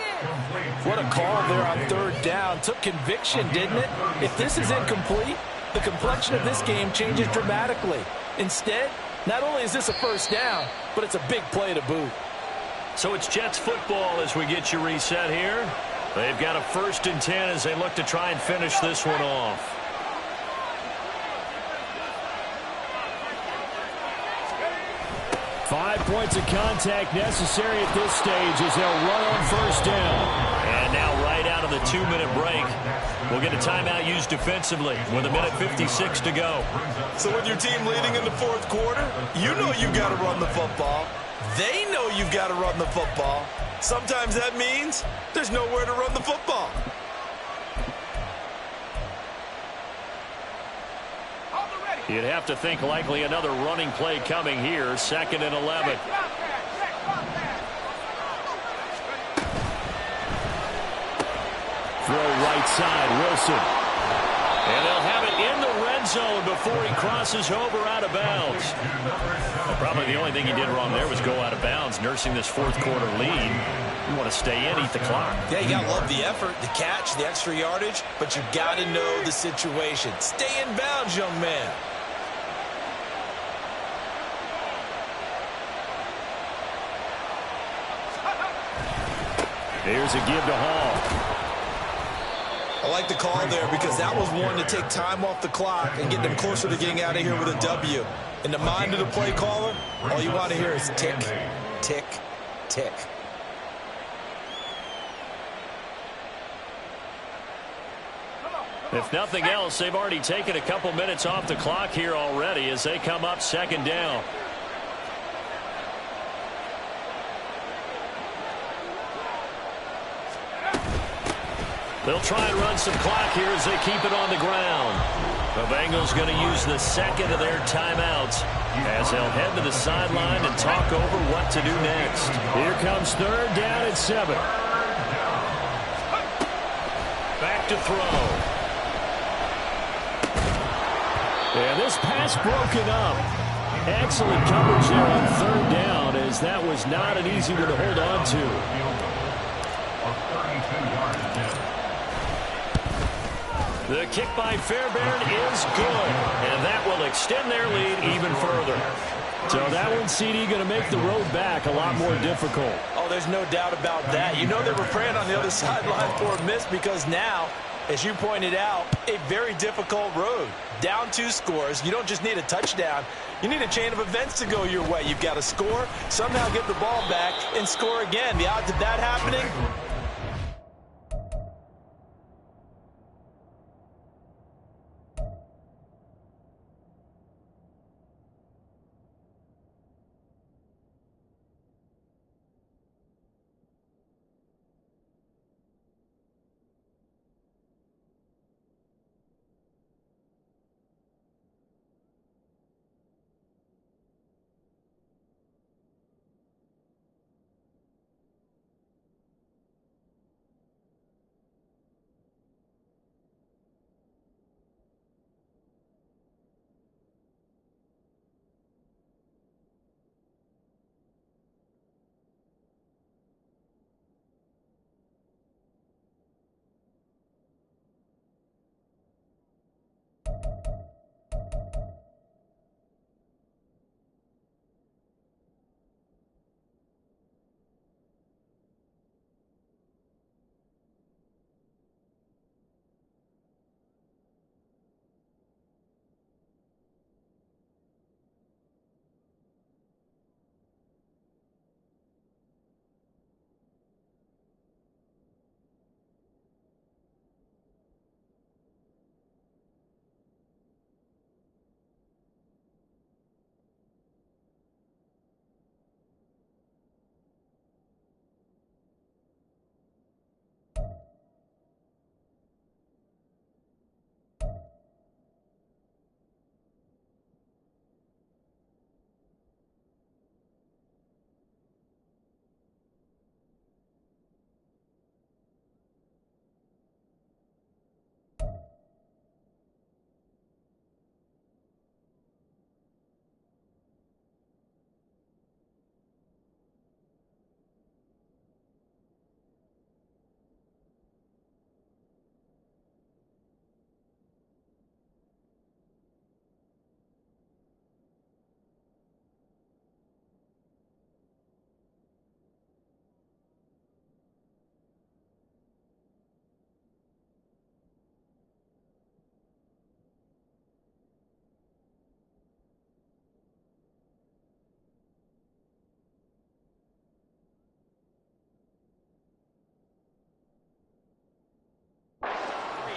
Speaker 2: What a call there on 3rd down. Took conviction, didn't it? If this is incomplete, the complexion of this game changes dramatically. Instead, not only is this a first down, but it's a big play to boot.
Speaker 1: So it's Jets football as we get you reset here. They've got a 1st and 10 as they look to try and finish this one off. 5 points of contact necessary at this stage as they'll run on 1st down. And now right out of the 2-minute break, we'll get a timeout used defensively with 1:56 to go.
Speaker 2: So with your team leading in the 4th quarter, you know you've got to run the football. They know you've got to run the football. Sometimes that means there's nowhere to run the football.
Speaker 1: You'd have to think likely another running play coming here. 2nd and 11. Throw right side, Wilson. And they'll have it in the red zone before he crosses over out of bounds. Well, probably the only thing he did wrong there was go out of bounds, nursing this 4th quarter lead. You want to stay in, eat the clock.
Speaker 2: Yeah, you got to love the effort, the catch, the extra yardage, but you got to know the situation. Stay in bounds, young man.
Speaker 1: Here's a give to Hall.
Speaker 2: I like the call there because that was one to take time off the clock and get them closer to getting out of here with a W. In the mind of the play caller, all you want to hear is tick, tick, tick.
Speaker 1: If nothing else, they've already taken a couple minutes off the clock here already as they come up 2nd down. They'll try and run some clock here as they keep it on the ground. The Bengals going to use the 2nd of their timeouts as they'll head to the sideline and talk over what to do next. Here comes 3rd down and 7. Back to throw. And this pass broken up. Excellent coverage there on third down, as that was not an easy one to hold on to. The kick by Fairbairn is good, and that will extend their lead even further. So that one, CD, going to make the road back a lot more difficult.
Speaker 2: Oh, there's no doubt about that. You know they were praying on the other sideline for a miss, because now, as you pointed out, a very difficult road. Down 2 scores. You don't just need a touchdown. You need a chain of events to go your way. You've got to score, somehow get the ball back, and score again. The odds of that happening?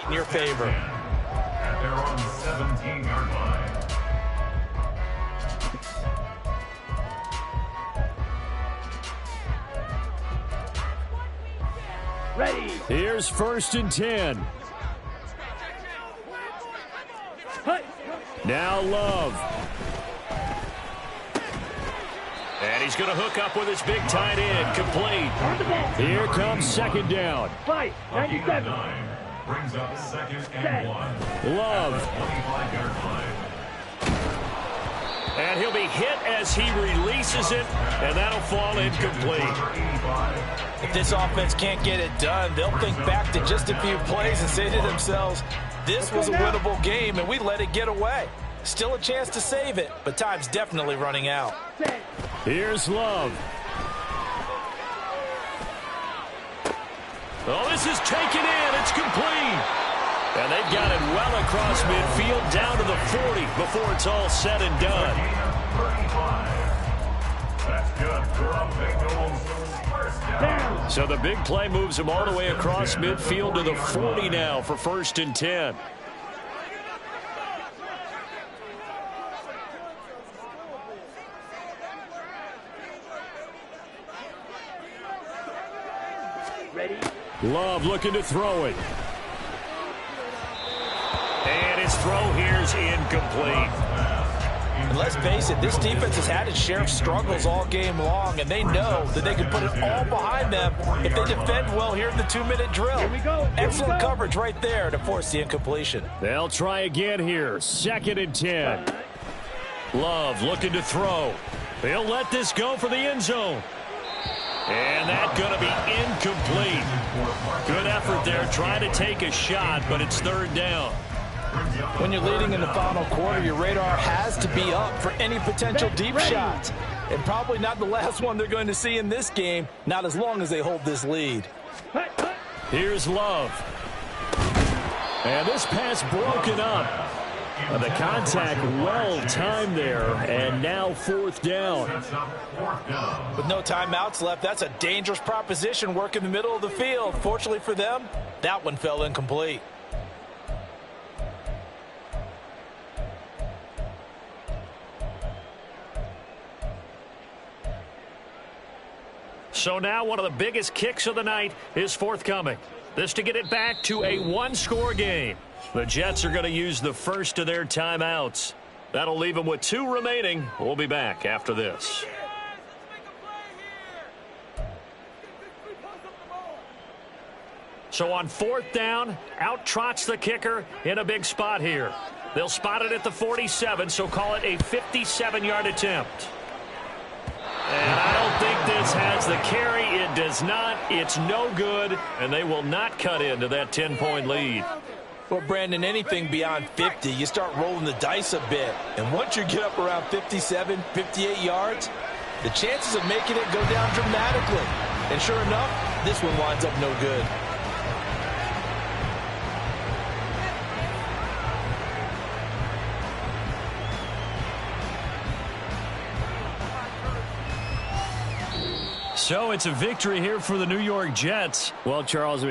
Speaker 2: In your favor.
Speaker 5: And they're on the 17-yard line.
Speaker 3: Ready.
Speaker 1: Here's 1st and 10. Now Love. And he's going to hook up with his big tight end. Complete. Here comes 2nd down.
Speaker 3: Fight. 97.
Speaker 5: Brings up 2nd and 1.
Speaker 1: Love.
Speaker 5: 25-yard line.
Speaker 1: And he'll be hit as he releases it, and that'll fall incomplete.
Speaker 2: If this offense can't get it done, they'll think back to just a few plays and say to themselves, this was a winnable game, and we let it get away. Still a chance to save it, but time's definitely running out.
Speaker 1: Here's Love. Oh, this is taken in. It's complete. And they've got it well across midfield down to the 40 before it's all said and done.
Speaker 5: That's good for a big goal. First down.
Speaker 1: So the big play moves them all the way across midfield to the 40 now for 1st and 10.
Speaker 3: Ready.
Speaker 1: Love looking to throw it. And his throw here's incomplete.
Speaker 2: And let's face it, this defense has had its share of struggles all game long, and they know that they can put it all behind them if they defend well here in the 2-minute drill. Excellent coverage right there to force the incompletion.
Speaker 1: They'll try again here. 2nd and 10. Love looking to throw. He'll let this go for the end zone. And that's going to be incomplete. Good effort there trying to take a shot, but it's 3rd down.
Speaker 2: When you're leading in the final quarter, your radar has to be up for any potential deep shots. And probably not the last one they're going to see in this game, not as long as they hold this lead.
Speaker 1: Here's Love. And this pass broken up. The contact well timed there, and now 4th down.
Speaker 2: With no timeouts left, that's a dangerous proposition, work in the middle of the field. Fortunately for them, that one fell incomplete.
Speaker 1: So now one of the biggest kicks of the night is forthcoming. This to get it back to a 1-score game. The Jets are going to use the first of their timeouts. That'll leave them with 2 remaining. We'll be back after this. So on 4th down, out trots the kicker in a big spot here. They'll spot it at the 47, so call it a 57-yard attempt. And I don't think this has the carry. It does not. It's no good, and they will not cut into that 10-point lead.
Speaker 2: Well, Brandon, anything beyond 50, you start rolling the dice a bit. And once you get up around 57, 58 yards, the chances of making it go down dramatically. And sure enough, this one winds up no good.
Speaker 1: So it's a victory here for the New York Jets. Well, Charles,